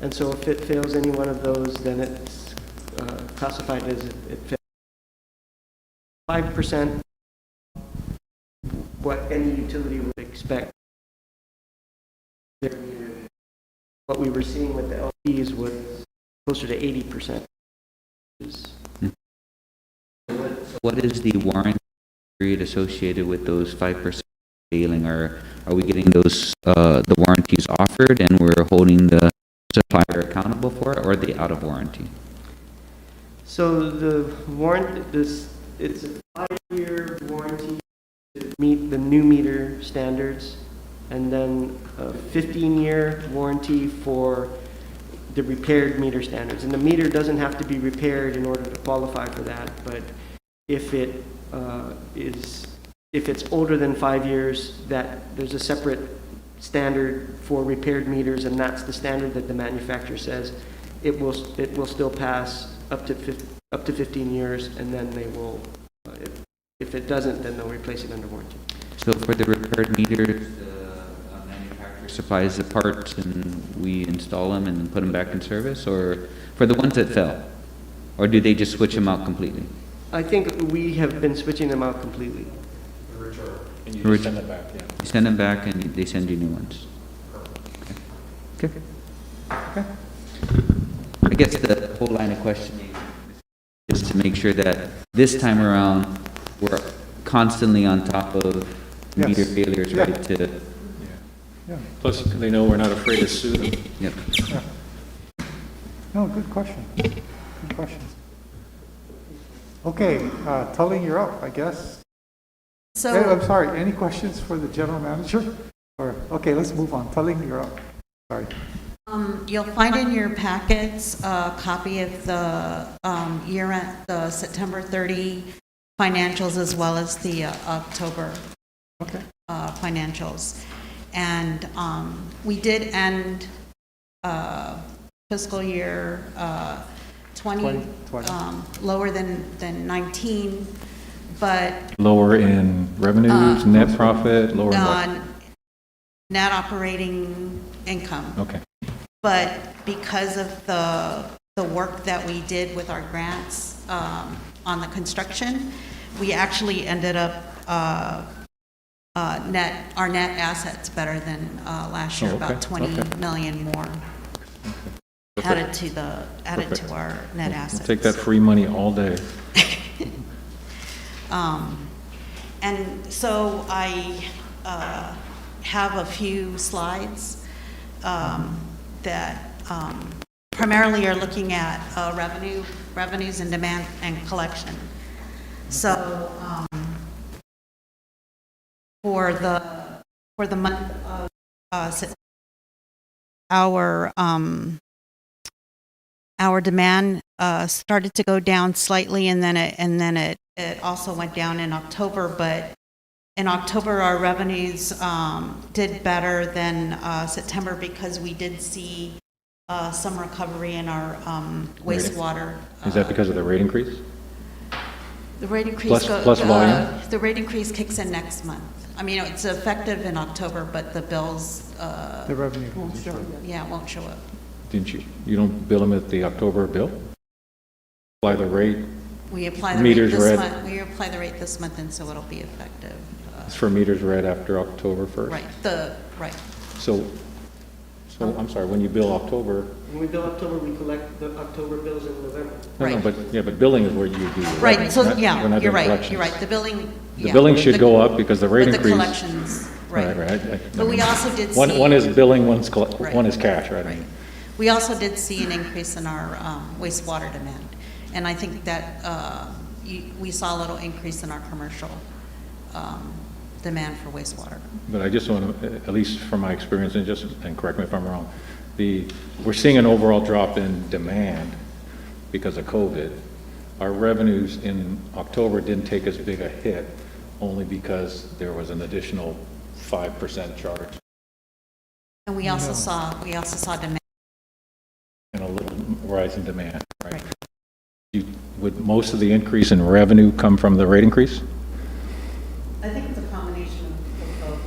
And so if it fails any one of those, then it's classified as it failed. 5%, what any utility would expect. What we were seeing with the LPs was closer to 80%. What is the warranty period associated with those 5% failing? Are we getting those the warranties offered and we're holding the supplier accountable for it, or are they out of warranty? So the warrant, it's a 5-year warranty to meet the new meter standards, and then a 15-year warranty for the repaired meter standards. And the meter doesn't have to be repaired in order to qualify for that, but if it's older than 5 years, that there's a separate standard for repaired meters, and that's the standard that the manufacturer says it will still pass up to 15 years, and then they will, if it doesn't, then they'll replace it under warranty. So for the repaired meters, the manufacturer supplies the parts and we install them and put them back in service, or for the ones that fell? Or do they just switch them out completely? I think we have been switching them out completely. And you just send them back, yeah. You send them back and they send you new ones. Okay. Okay. I guess the whole line of questioning is to make sure that this time around, we're constantly on top of Yes. meter failures, Yeah. right, to, Yeah, Plus, they know we're not afraid to sue them. yep. yeah. No, good question. Good question. Okay, Tully, you're up, I guess. So. Hey, I'm sorry, any questions for the general manager? Or, okay, let's move on. Tully, you're up. Sorry. You'll find in your packets a copy of the year-end, the September 30 financials as well as the October Okay. financials. And we did end fiscal year 20 lower than 19, but Lower in revenues, net profit, lower in what? net operating income. Okay. But because of the work that we did with our grants on the construction, we actually ended up our net assets better than last year, Oh, okay, about 20 okay. million more added to our net assets. Take that free money all day. And so I have a few slides that primarily are looking at revenues and demand and collection. So for the month of September, our demand started to go down slightly, and then it also went down in October. But in October, our revenues did better than September because we did see some recovery in our wastewater. Is that because of the rate increase? The rate increase Plus volume? The rate increase kicks in next month. I mean, it's effective in October, but the bills, The revenue. Won't show you. yeah, won't show up. Didn't you don't bill them at the October bill? Apply the rate, We apply the rate Meters this read. month. We apply the rate this month, and so it'll be effective. it's for meters read after October 1st? Right. So, I'm sorry, when you bill October, When we bill October, we collect the October bills in November. no, Right. but billing is where you do your Right, revenue, so, not- we're yeah, not you're doing right, collections. you're right. The billing, The yeah. billing should go up because the rate But increase. the collections, right. Right. But we also did One see. is billing, one Right. is cash, right? Right. We also did see an increase in our wastewater demand. And I think that we saw a little increase in our commercial demand for wastewater. But I just want to, at least from my experience, and correct me if I'm wrong, we're seeing an overall drop in demand because of COVID. Our revenues in October didn't take as big a hit, only because there was an additional 5% charge And we also saw demand. and a little rise in demand, right? Right. Would most of the increase in revenue come from the rate increase? I think it's a combination of both.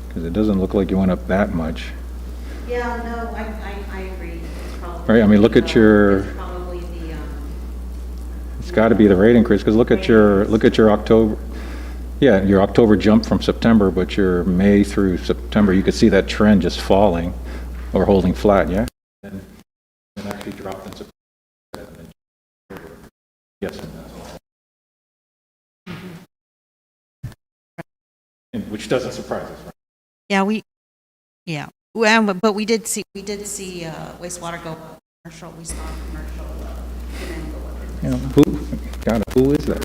Because it doesn't look like you went up that much. Yeah, no, I agree. It's probably. Right, I mean, look at your- It's probably the, It's got to be the rate increase, because look at your October, yeah, your October jumped from September, but your May through September, you could see that trend just falling or holding flat, yeah? And it actually dropped in September. Yes. And which doesn't surprise us, right? yeah. Well, but we did see wastewater go up, commercial, we saw commercial demand go up. You know, who is that?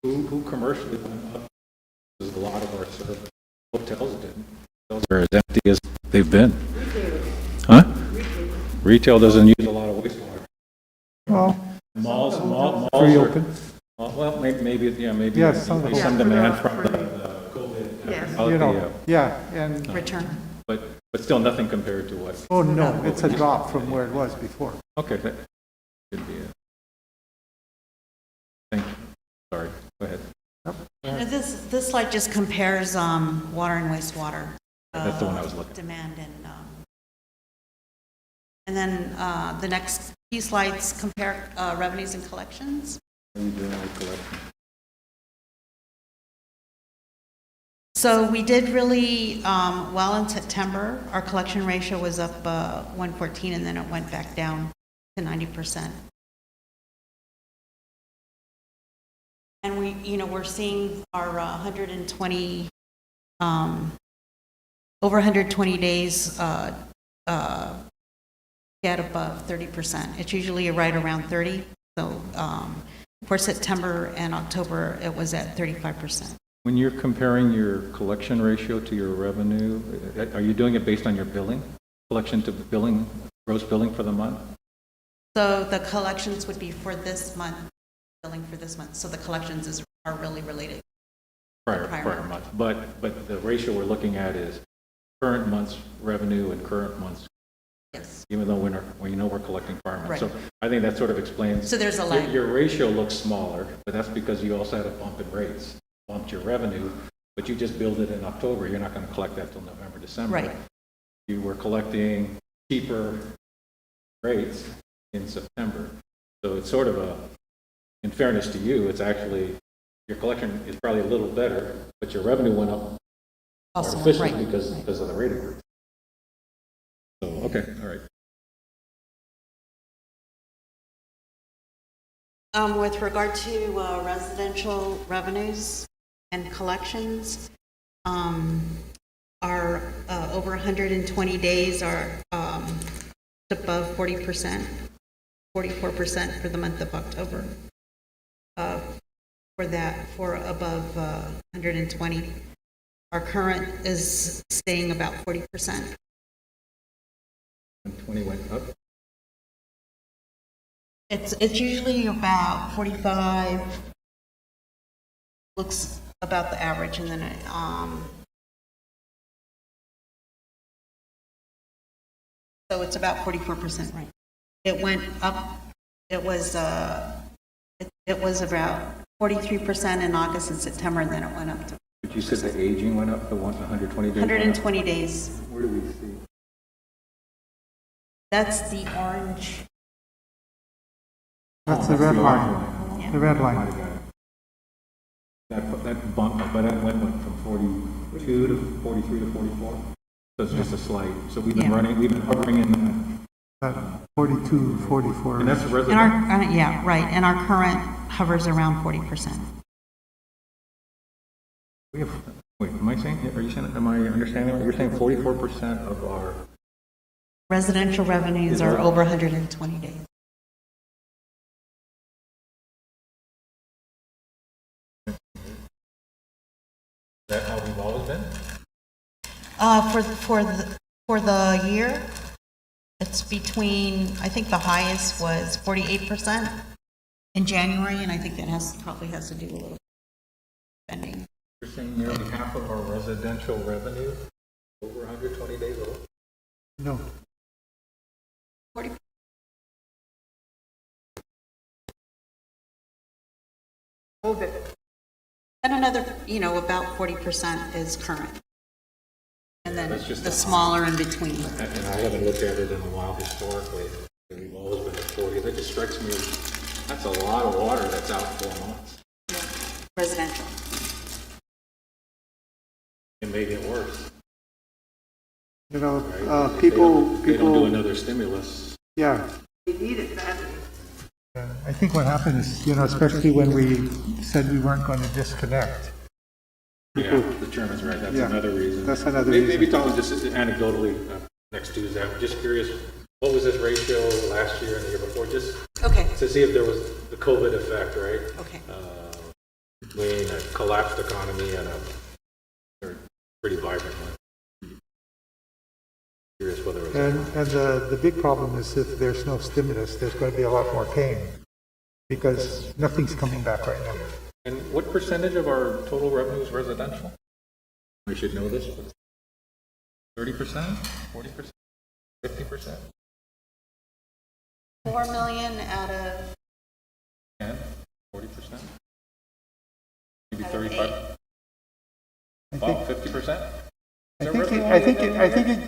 Who commercially went up? This is a lot of our service. Hotels didn't. Hotels are as empty as they've been. Huh? Retail doesn't use a lot of wastewater. Well, Malls free are, open. well, maybe, Yes, some of maybe them. some Yeah, demand for from the- the COVID. Yes. You know, yeah, and, Return. But still nothing compared to what, oh, no, it's a drop from where it was before. okay, that should be it. Thank you. Sorry, go ahead. Now, this slide just compares water and wastewater. That's the one I was looking at. Demand and then the next few slides compare revenues and collections. How are you doing with collection? So we did really well in September. Our collection ratio was up 114, and then it went back down to 90%. And we're seeing our 120, over 120 days get above 30%. It's usually right around 30. So for September and October, it was at 35%. When you're comparing your collection ratio to your revenue, are you doing it based on your billing? Collection to billing, gross billing for the month? So the collections would be for this month, billing for this month. So the collections are really related. Prior month. But the ratio we're looking at is current month's revenue and current month's, Yes. even though we're collecting prior month. Right. So I think that sort of explains. So there's a lag. Your ratio looks smaller, but that's because you also had a bump in rates, bumped your revenue, but you just billed it in October. You're not going to collect that till November, December. Right. You were collecting cheaper rates in September. So it's sort of in fairness to you, it's actually, your collection is probably a little better, but your revenue went up Also, artificially right. because of the rate increase. So, okay, all right. With regard to residential revenues and collections, our over 120 days are above 40%, 44% for the month of October. For above 120. Our current is staying about 40%. And 20 went up. It's usually about 45, looks about the average, and then so it's about 44%, right? It went up, it was about 43% in August and September, and then it went up to But you said the aging went up to 120 days? 120 days. Where do we see? That's the orange. That's the red line, the red line. That bump, but that went from 42 to 43 to 44? So it's just a slight, so we've been Yeah. we've been hovering in that. 42, 44. And that's And residential. our, yeah, right, and our current hovers around 40%. Wait, am I saying, are you saying, am I understanding? You're saying 44% of our, Residential revenues are over 120 days. is that how we've always been? For the year, it's between, I think the highest was 48% in January, and I think that probably has to do a little with spending. You're saying nearly half of our residential revenue over 120 days old? No, 40. Hold it. And another, about 40% is current. And then That's just the a- smaller in between. And I haven't looked at it in a while historically. We've always been at 40. That just strikes me as, that's a lot of water that's out 4 months. Residential. It may get worse. right? People they don't do another stimulus. Yeah. We need it badly. I think what happened is, especially when we said we weren't going to disconnect. Yeah, the chairman's right. That's Yeah, another reason. that's another Maybe reason. Tom, just anecdotally, next Tuesday, I'm just curious, what was this ratio last year and the year before? Just Okay, to see if there was the COVID effect, right? okay. Between a collapsed economy and a pretty vibrant one. Curious whether it was. And the big problem is if there's no stimulus, there's going to be a lot more pain because nothing's coming back right now. And what percentage of our total revenue is residential? We should know this. 30%? 40%? 50%? 4 million out of 10? 40%? Maybe Out of 35? I About think, 50%? I think it,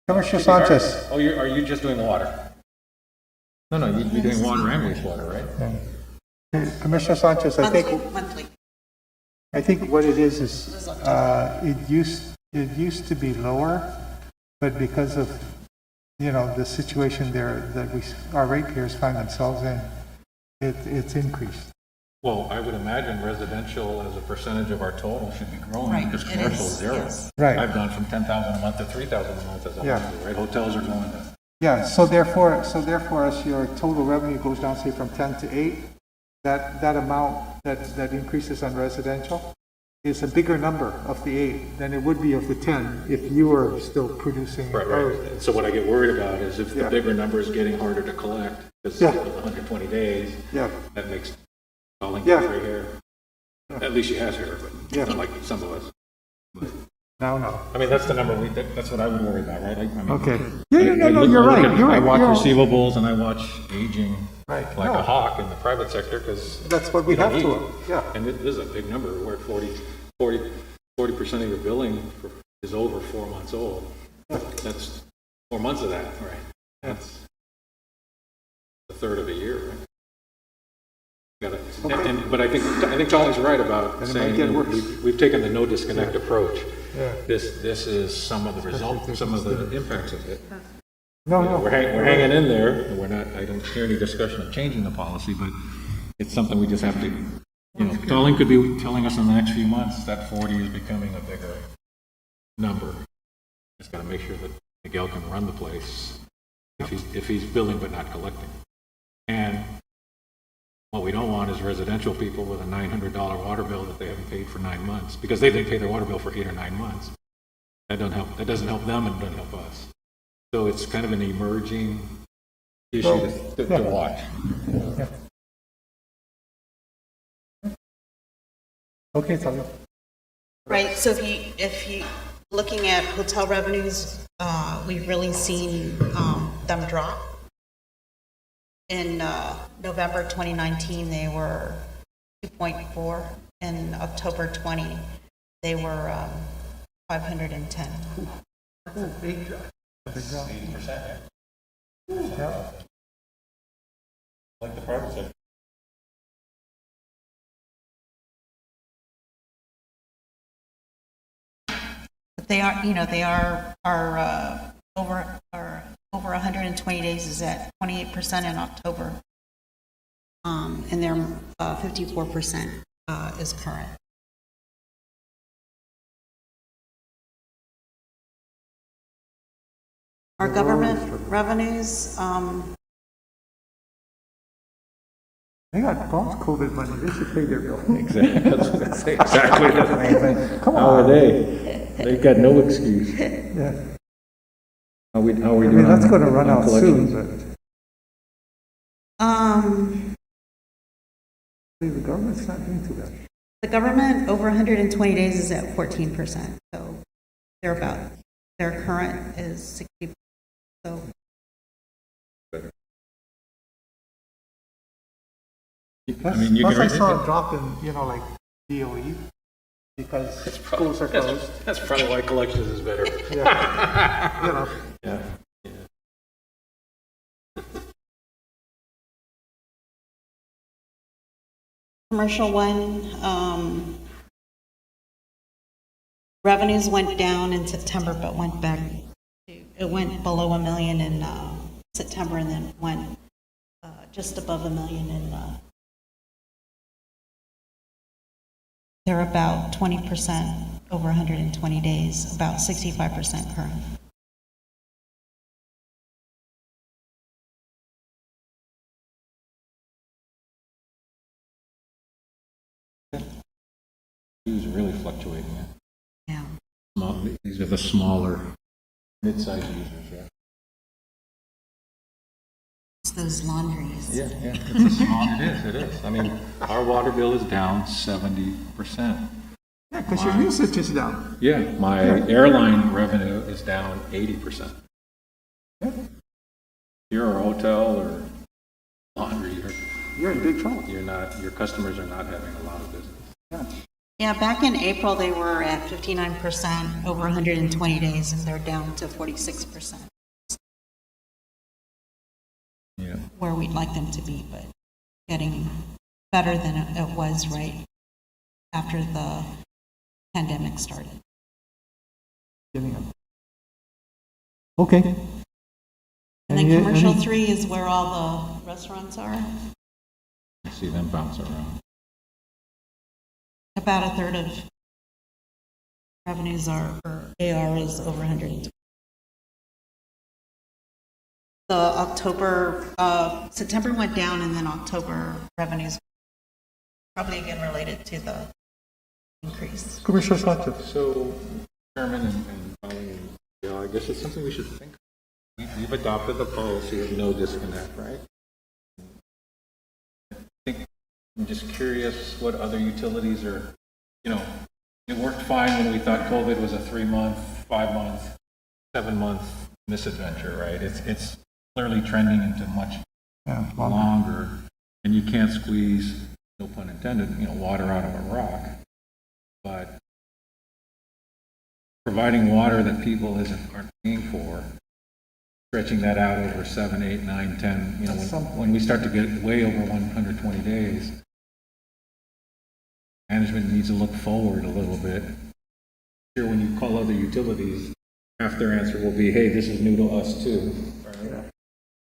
Commissioner Sanchez. Oh, are you just doing water? No, you're doing water and wastewater, right? Yeah. Commissioner Sanchez, Monthly. I think what it is, it used to be lower, but because of, the situation there that our ratepayers find themselves in, it's increased. Well, I would imagine residential as a percentage of our total should be growing Right, because it commercial is, is zero. yes. Right. I've gone from 10,000 a month to 3,000 a month as a Yeah. monthly, right? Hotels are going to. Yeah, so therefore, as your total revenue goes down, say from 10 to 8, that amount that increases on residential is a bigger number of the 8 than it would be of the 10 if you were still producing. Right, right. So what I get worried about is if the Yeah. bigger number is getting harder to collect, because Yeah. of 120 days, Yeah, that makes calling Yeah. gray hair. At least she has hair, but Yeah. not like some of us. no. I mean, that's the number that's what I would worry about, right? I mean, Okay. Yeah, no, I you're look right, at- you're I right. watch You're all- receivables and I watch aging Right, like no. a hawk in the private sector, because. That's what we have to, yeah. And this is a big number, we're at 40% of your billing is over 4 months old. That's 4 months of that, right? That's a third of a year, right? But I think Charlie's right about And it saying, might get worse. we've taken the no disconnect approach. Yeah. This is some of the results, some of the impacts of it. No, You know, no. we're hanging in there, and I don't hear any discussion of changing the policy, but it's something we just have to, Darlene could be telling us in the next few months that 40 is becoming a bigger number. Just gotta make sure that Miguel can run the place if he's billing but not collecting. And what we don't want is residential people with a $900 water bill that they haven't paid for 9 months, because they didn't pay their water bill for 8 or 9 months. That doesn't help them and doesn't help us. So it's kind of an emerging issue to watch. Okay, Talia. Right, so if you, looking at hotel revenues, we've really seen them drop. In November 2019, they were 2.4. In October 20, they were 510. That's a big drop. 80%, Yeah. like the private sector. But they are over 120 days is at 28% in October. And their 54% is current. Our government revenues, They got Guam's COVID money, they should pay their bill. Exactly. That's what I say. Exactly. Come How are on. they? They've got no excuse. Yeah. How are we I doing? mean, that's on- gonna run on out collections? soon, but the government's not doing too bad. the government over 120 days is at 14%. So their current is 60. So I mean, you Plus, can. I saw a drop in, like DOE, because schools are closed. That's probably why collections is better. Yeah. Yeah. commercial one, revenues went down in September, but went back. It went below $1 million in September, and then went just above $1 million in. They're about 20% over 120 days, about 65% current. These are really fluctuating. Yeah. These are the smaller, mid-sized users, yeah. It's those laundries. Yeah. It's a small, it is. I mean, our water bill is down 70%. Yeah, because your usage is down. Yeah, my airline revenue is down 80%. Yeah. You're a hotel or laundry, You're in big trouble. your customers are not having a lot of business. Yeah. Yeah, back in April, they were at 59% over 120 days, and they're down to 46%, Yeah. where we'd like them to be, but getting better than it was right after the pandemic started. Okay. And then Any- commercial any- 3 is where all the restaurants are. I see them bounce around. About a third of revenues are, or AR is over 100. The October, September went down, and then October revenues probably again related to the increase. Commissioner Sanchez. So, Chairman and following, I guess it's something we should think of. We've adopted the policy of no disconnect, right? I think, I'm just curious what other utilities are, it worked fine when we thought COVID was a 3-month, 5-month, 7-month misadventure, right? It's clearly trending into much Yeah, longer, and you can't squeeze, no pun intended, water out of a rock. But providing water that people aren't paying for, stretching that out over 7, 8, 9, 10, when we start to get way over 120 days, management needs to look forward a little bit. Here, when you call other utilities, half their answer will be, hey, this is new to us too.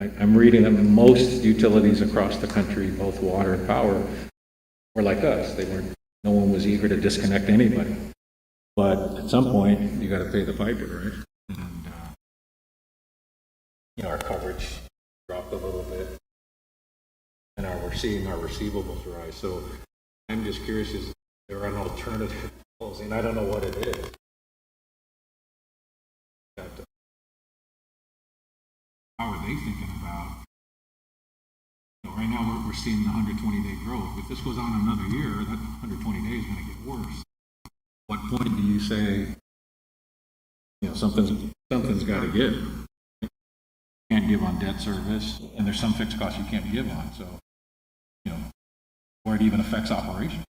I'm reading that most utilities across the country, both water and power, were like us. No one was eager to disconnect anybody. But at some point, you got to pay the piper, right? And, our coverage dropped a little bit, and we're seeing our receivables rise. So I'm just curious, is there an alternative policy? And I don't know what it is. How are they thinking about? Right now, we're seeing the 120-day growth. If this goes on another year, that 120 days is going to get worse. What point do you say, something's got to give? You can't give on debt service, and there's some fixed costs you can't give on. So, where it even affects operations,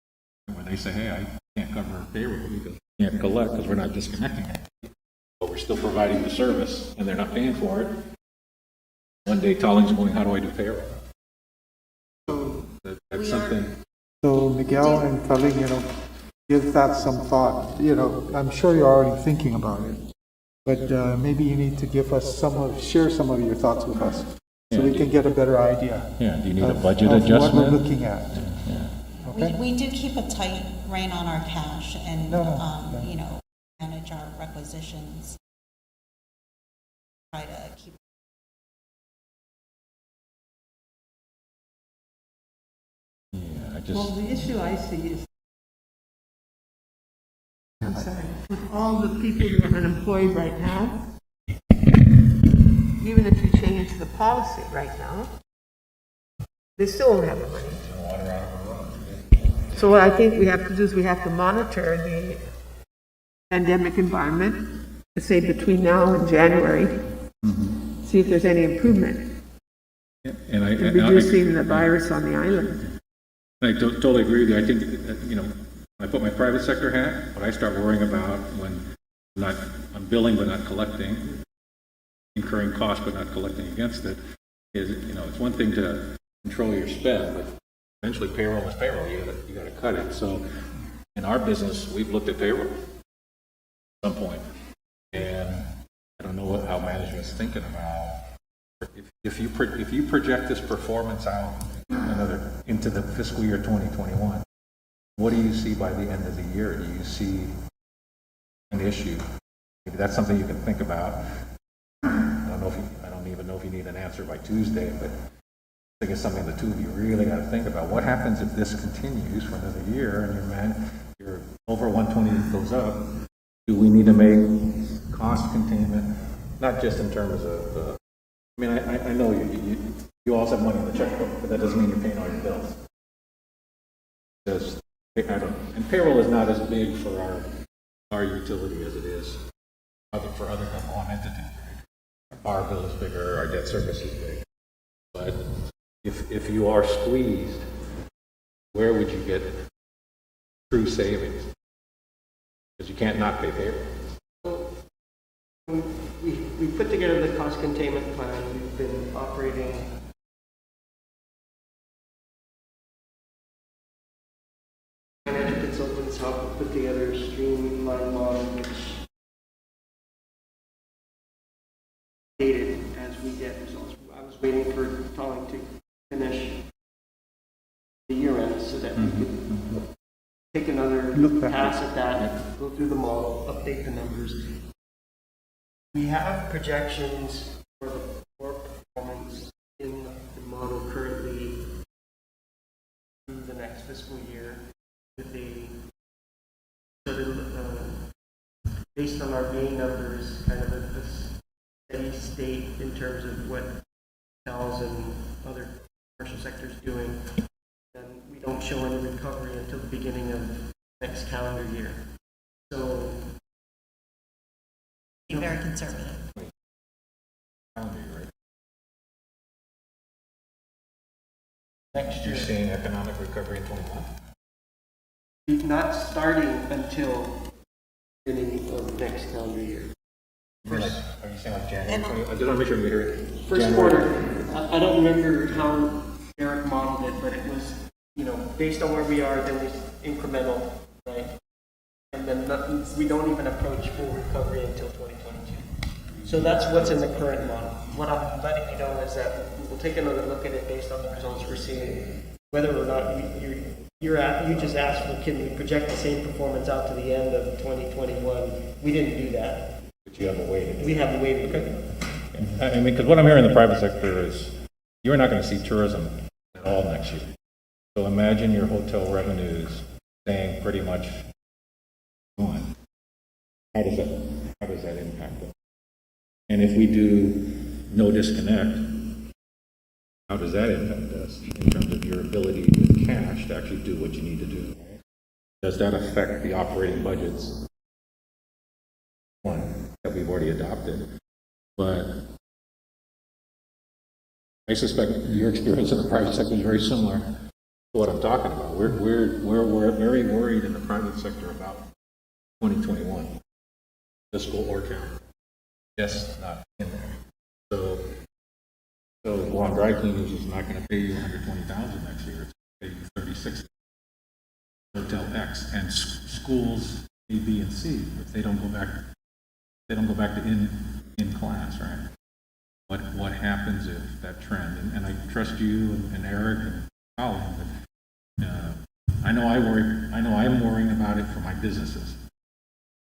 where they say, hey, I can't cover payroll because we can't collect because we're not disconnecting it. But we're still providing the service, and they're not paying for it. One day, Tolling's going, how do I do payroll? So that's something. So Miguel and Kali, give that some thought. I'm sure you're already thinking about it, but maybe you need to share some of your thoughts with us, so we can get a better idea. Yeah, do you need a budget of adjustment? what we're looking at. Yeah. Okay? We do keep a tight rein on our cash and, No. manage our requisitions. Try to keep. Well, the issue I see is, I'm sorry, with all the people who are unemployed right now, even if you change the policy right now, they still won't have the money. So what I think we have to do is we have to monitor the pandemic environment, let's say between now and January, see if there's any improvement And in reducing the virus on the island. I totally agree with you. I think, when I put my private sector hat, what I start worrying about when I'm billing but not collecting, incurring costs but not collecting against it, is, it's one thing to control your spend, but eventually payroll is payroll. You got to cut it. So in our business, we've looked at payroll at some point, and I don't know how management's thinking about. If you project this performance out into the fiscal year 2021, what do you see by the end of the year? Do you see an issue? Maybe that's something you can think about. I don't even know if you need an answer by Tuesday, but I think it's something the two of you really got to think about. What happens if this continues for another year and your over 120 goes up? Do we need to make cost containment, not just in terms of I know you also have money in the checkbook, but that doesn't mean you're paying all your bills. Because and payroll is not as big for our utility as it is for other Guam entities. Our bill is bigger, our debt service is big. But if you are squeezed, where would you get true savings? Because you can't not pay payroll. We put together the cost containment plan. We've been operating as we get results. I was waiting for Tolling to finish the year end so that we could take another Look back. pass at that, go through the model, update the numbers. We have projections for the core performance in the model currently through the next fiscal year with a sort of, based on our main numbers, kind of a steady state in terms of what hotels and other commercial sectors doing. And we don't show any recovery until the beginning of next calendar year. So, Be very conservative. Calendar year, right? next You're year, seeing economic recovery in 21? not starting until beginning of next calendar year. Are you saying like January 20? I just want to make sure we hear it. First quarter, I don't remember how Eric modeled it, but it was, based on where we are, then we incremental, right? And then we don't even approach full recovery until 2022. So that's what's in the current model. What I'm letting you know is that we'll take another look at it based on the results we're seeing. Whether or not you just asked for, can we project the same performance out to the end of 2021? We didn't do that. But you have a way to do it. We have a way to do it. I mean, because what I'm hearing in the private sector is you're not going to see tourism at all next year. So imagine your hotel revenues staying pretty much on. How does that impact it? And if we do no disconnect, how does that impact us in terms of your ability with cash to actually do what you need to do? Does that affect the operating budgets? One that we've already adopted, but I suspect your experience in the private sector is very similar to what I'm talking about. We're very worried in the private sector about 2021 fiscal or calendar. Yes, not in there. So Guam Dry Cleaners is not going to pay you $120,000 next year. It's going to pay you $36,000. Hotel X and schools A, B, and C if they don't go back. They don't go back to in class, right? What happens if that trend? And I trust you and Eric and Colin, but I know I'm worrying about it for my businesses.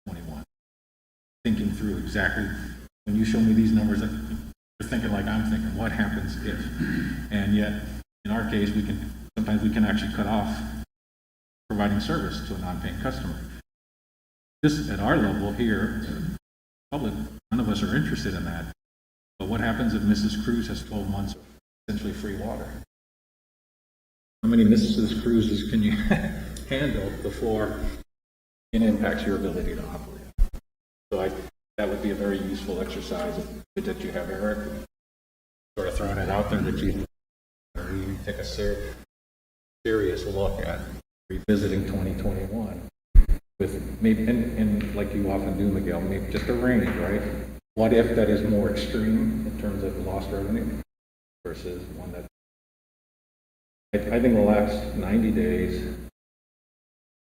21, thinking through exactly when you show me these numbers, you're thinking like I'm thinking. What happens if? And yet, in our case, sometimes we can actually cut off providing service to a non-paying customer. Just at our level here, public, none of us are interested in that. But what happens if Mrs. Cruz has 12 months of essentially free water? How many Mrs. Cruzes can you handle before it impacts your ability to operate? So that would be a very useful exercise that you have, Eric, sort of throwing it out there that you take a serious look at revisiting 2021 with maybe, and like you often do, Miguel, maybe just a range, right? What if that is more extreme in terms of lost revenue versus one that I think the last 90 days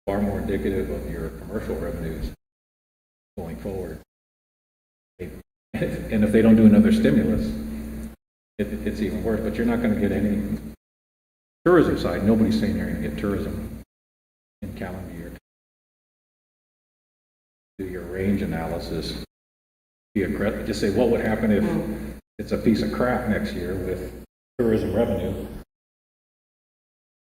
far more indicative of your commercial revenues going forward. And if they don't do another stimulus, it's even worse. But you're not going to get any tourism side. Nobody's saying you're going to get tourism in calendar year. Do your range analysis. Be aggressive. Just say what would happen if it's a piece of crap next year with tourism revenue.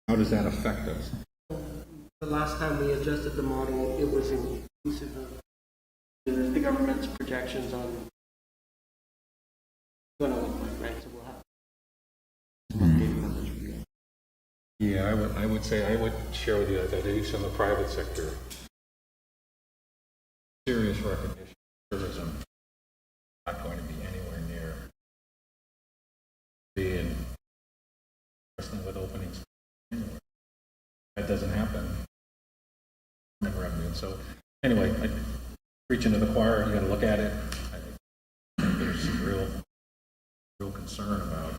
How does that affect us? The last time we adjusted the model, it was inclusive of the government's projections on going to look like, right? So we'll have updated numbers for you. Yeah, I would say I would share with you that at least in the private sector, serious recognition of tourism not going to be anywhere near being, especially with openings. That doesn't happen. Revenue. So anyway, preaching to the choir, you got to look at it. I think there's some real concern about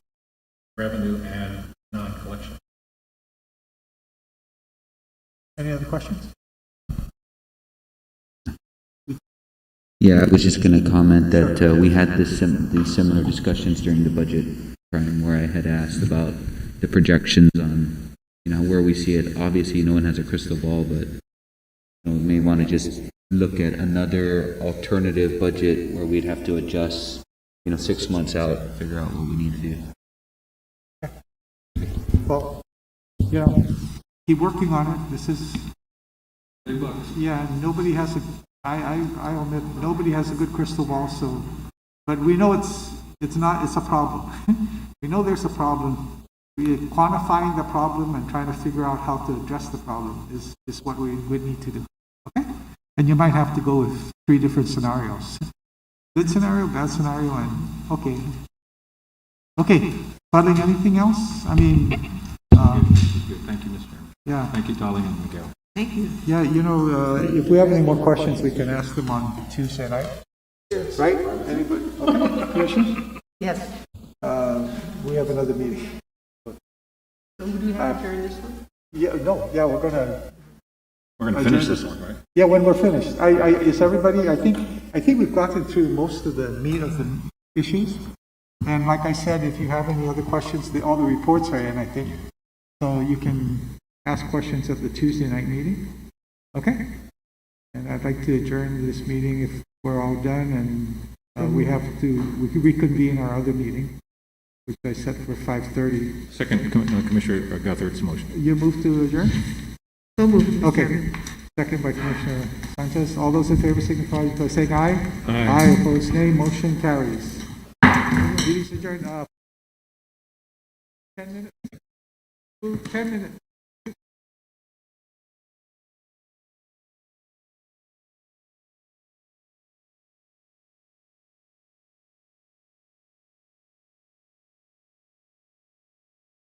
revenue and non-collection. Any other questions? Yeah, I was just going to comment that we had these similar discussions during the budget time where I had asked about the projections on, where we see it. Obviously, no one has a crystal ball, but we may want to just look at another alternative budget where we'd have to adjust, 6 months out, figure out what we need to do. Well, keep working on it. This is, yeah, nobody has a, I admit, nobody has a good crystal ball, so, but we know it's a problem. We know there's a problem. Quantifying the problem and trying to figure out how to address the problem is what we would need to do. Okay? And you might have to go with 3 different scenarios. Good scenario, bad scenario, and okay. Okay, Fadling, anything else? I mean, Thank you, Mr. Chairman. yeah. Thank you, Darling and Miguel. Thank you. Yeah, if we have any more questions, we can ask them on Tuesday night. Right? Anybody? Okay, Commissioners? Yes. We have another meeting. So would we have to turn this one? Yeah, no, yeah, we're We're going to finish this one, right? yeah, when we're finished. Is everybody, I think we've gotten through most of the meat of the issues. And like I said, if you have any other questions, all the reports are in, I think. So you can ask questions at the Tuesday night meeting. Okay? And I'd like to adjourn this meeting if we're all done, and we have to reconvene our other meeting, which I set for 5:30. Second, Commissioner Guthert's motion. You move to adjourn? So moved. Okay. Second by Commissioner Sanchez. All those in favor signify by saying aye. Aye. Aye, opposed nay. Motion carries. Meeting's adjourned. 10 minutes. 10 minutes.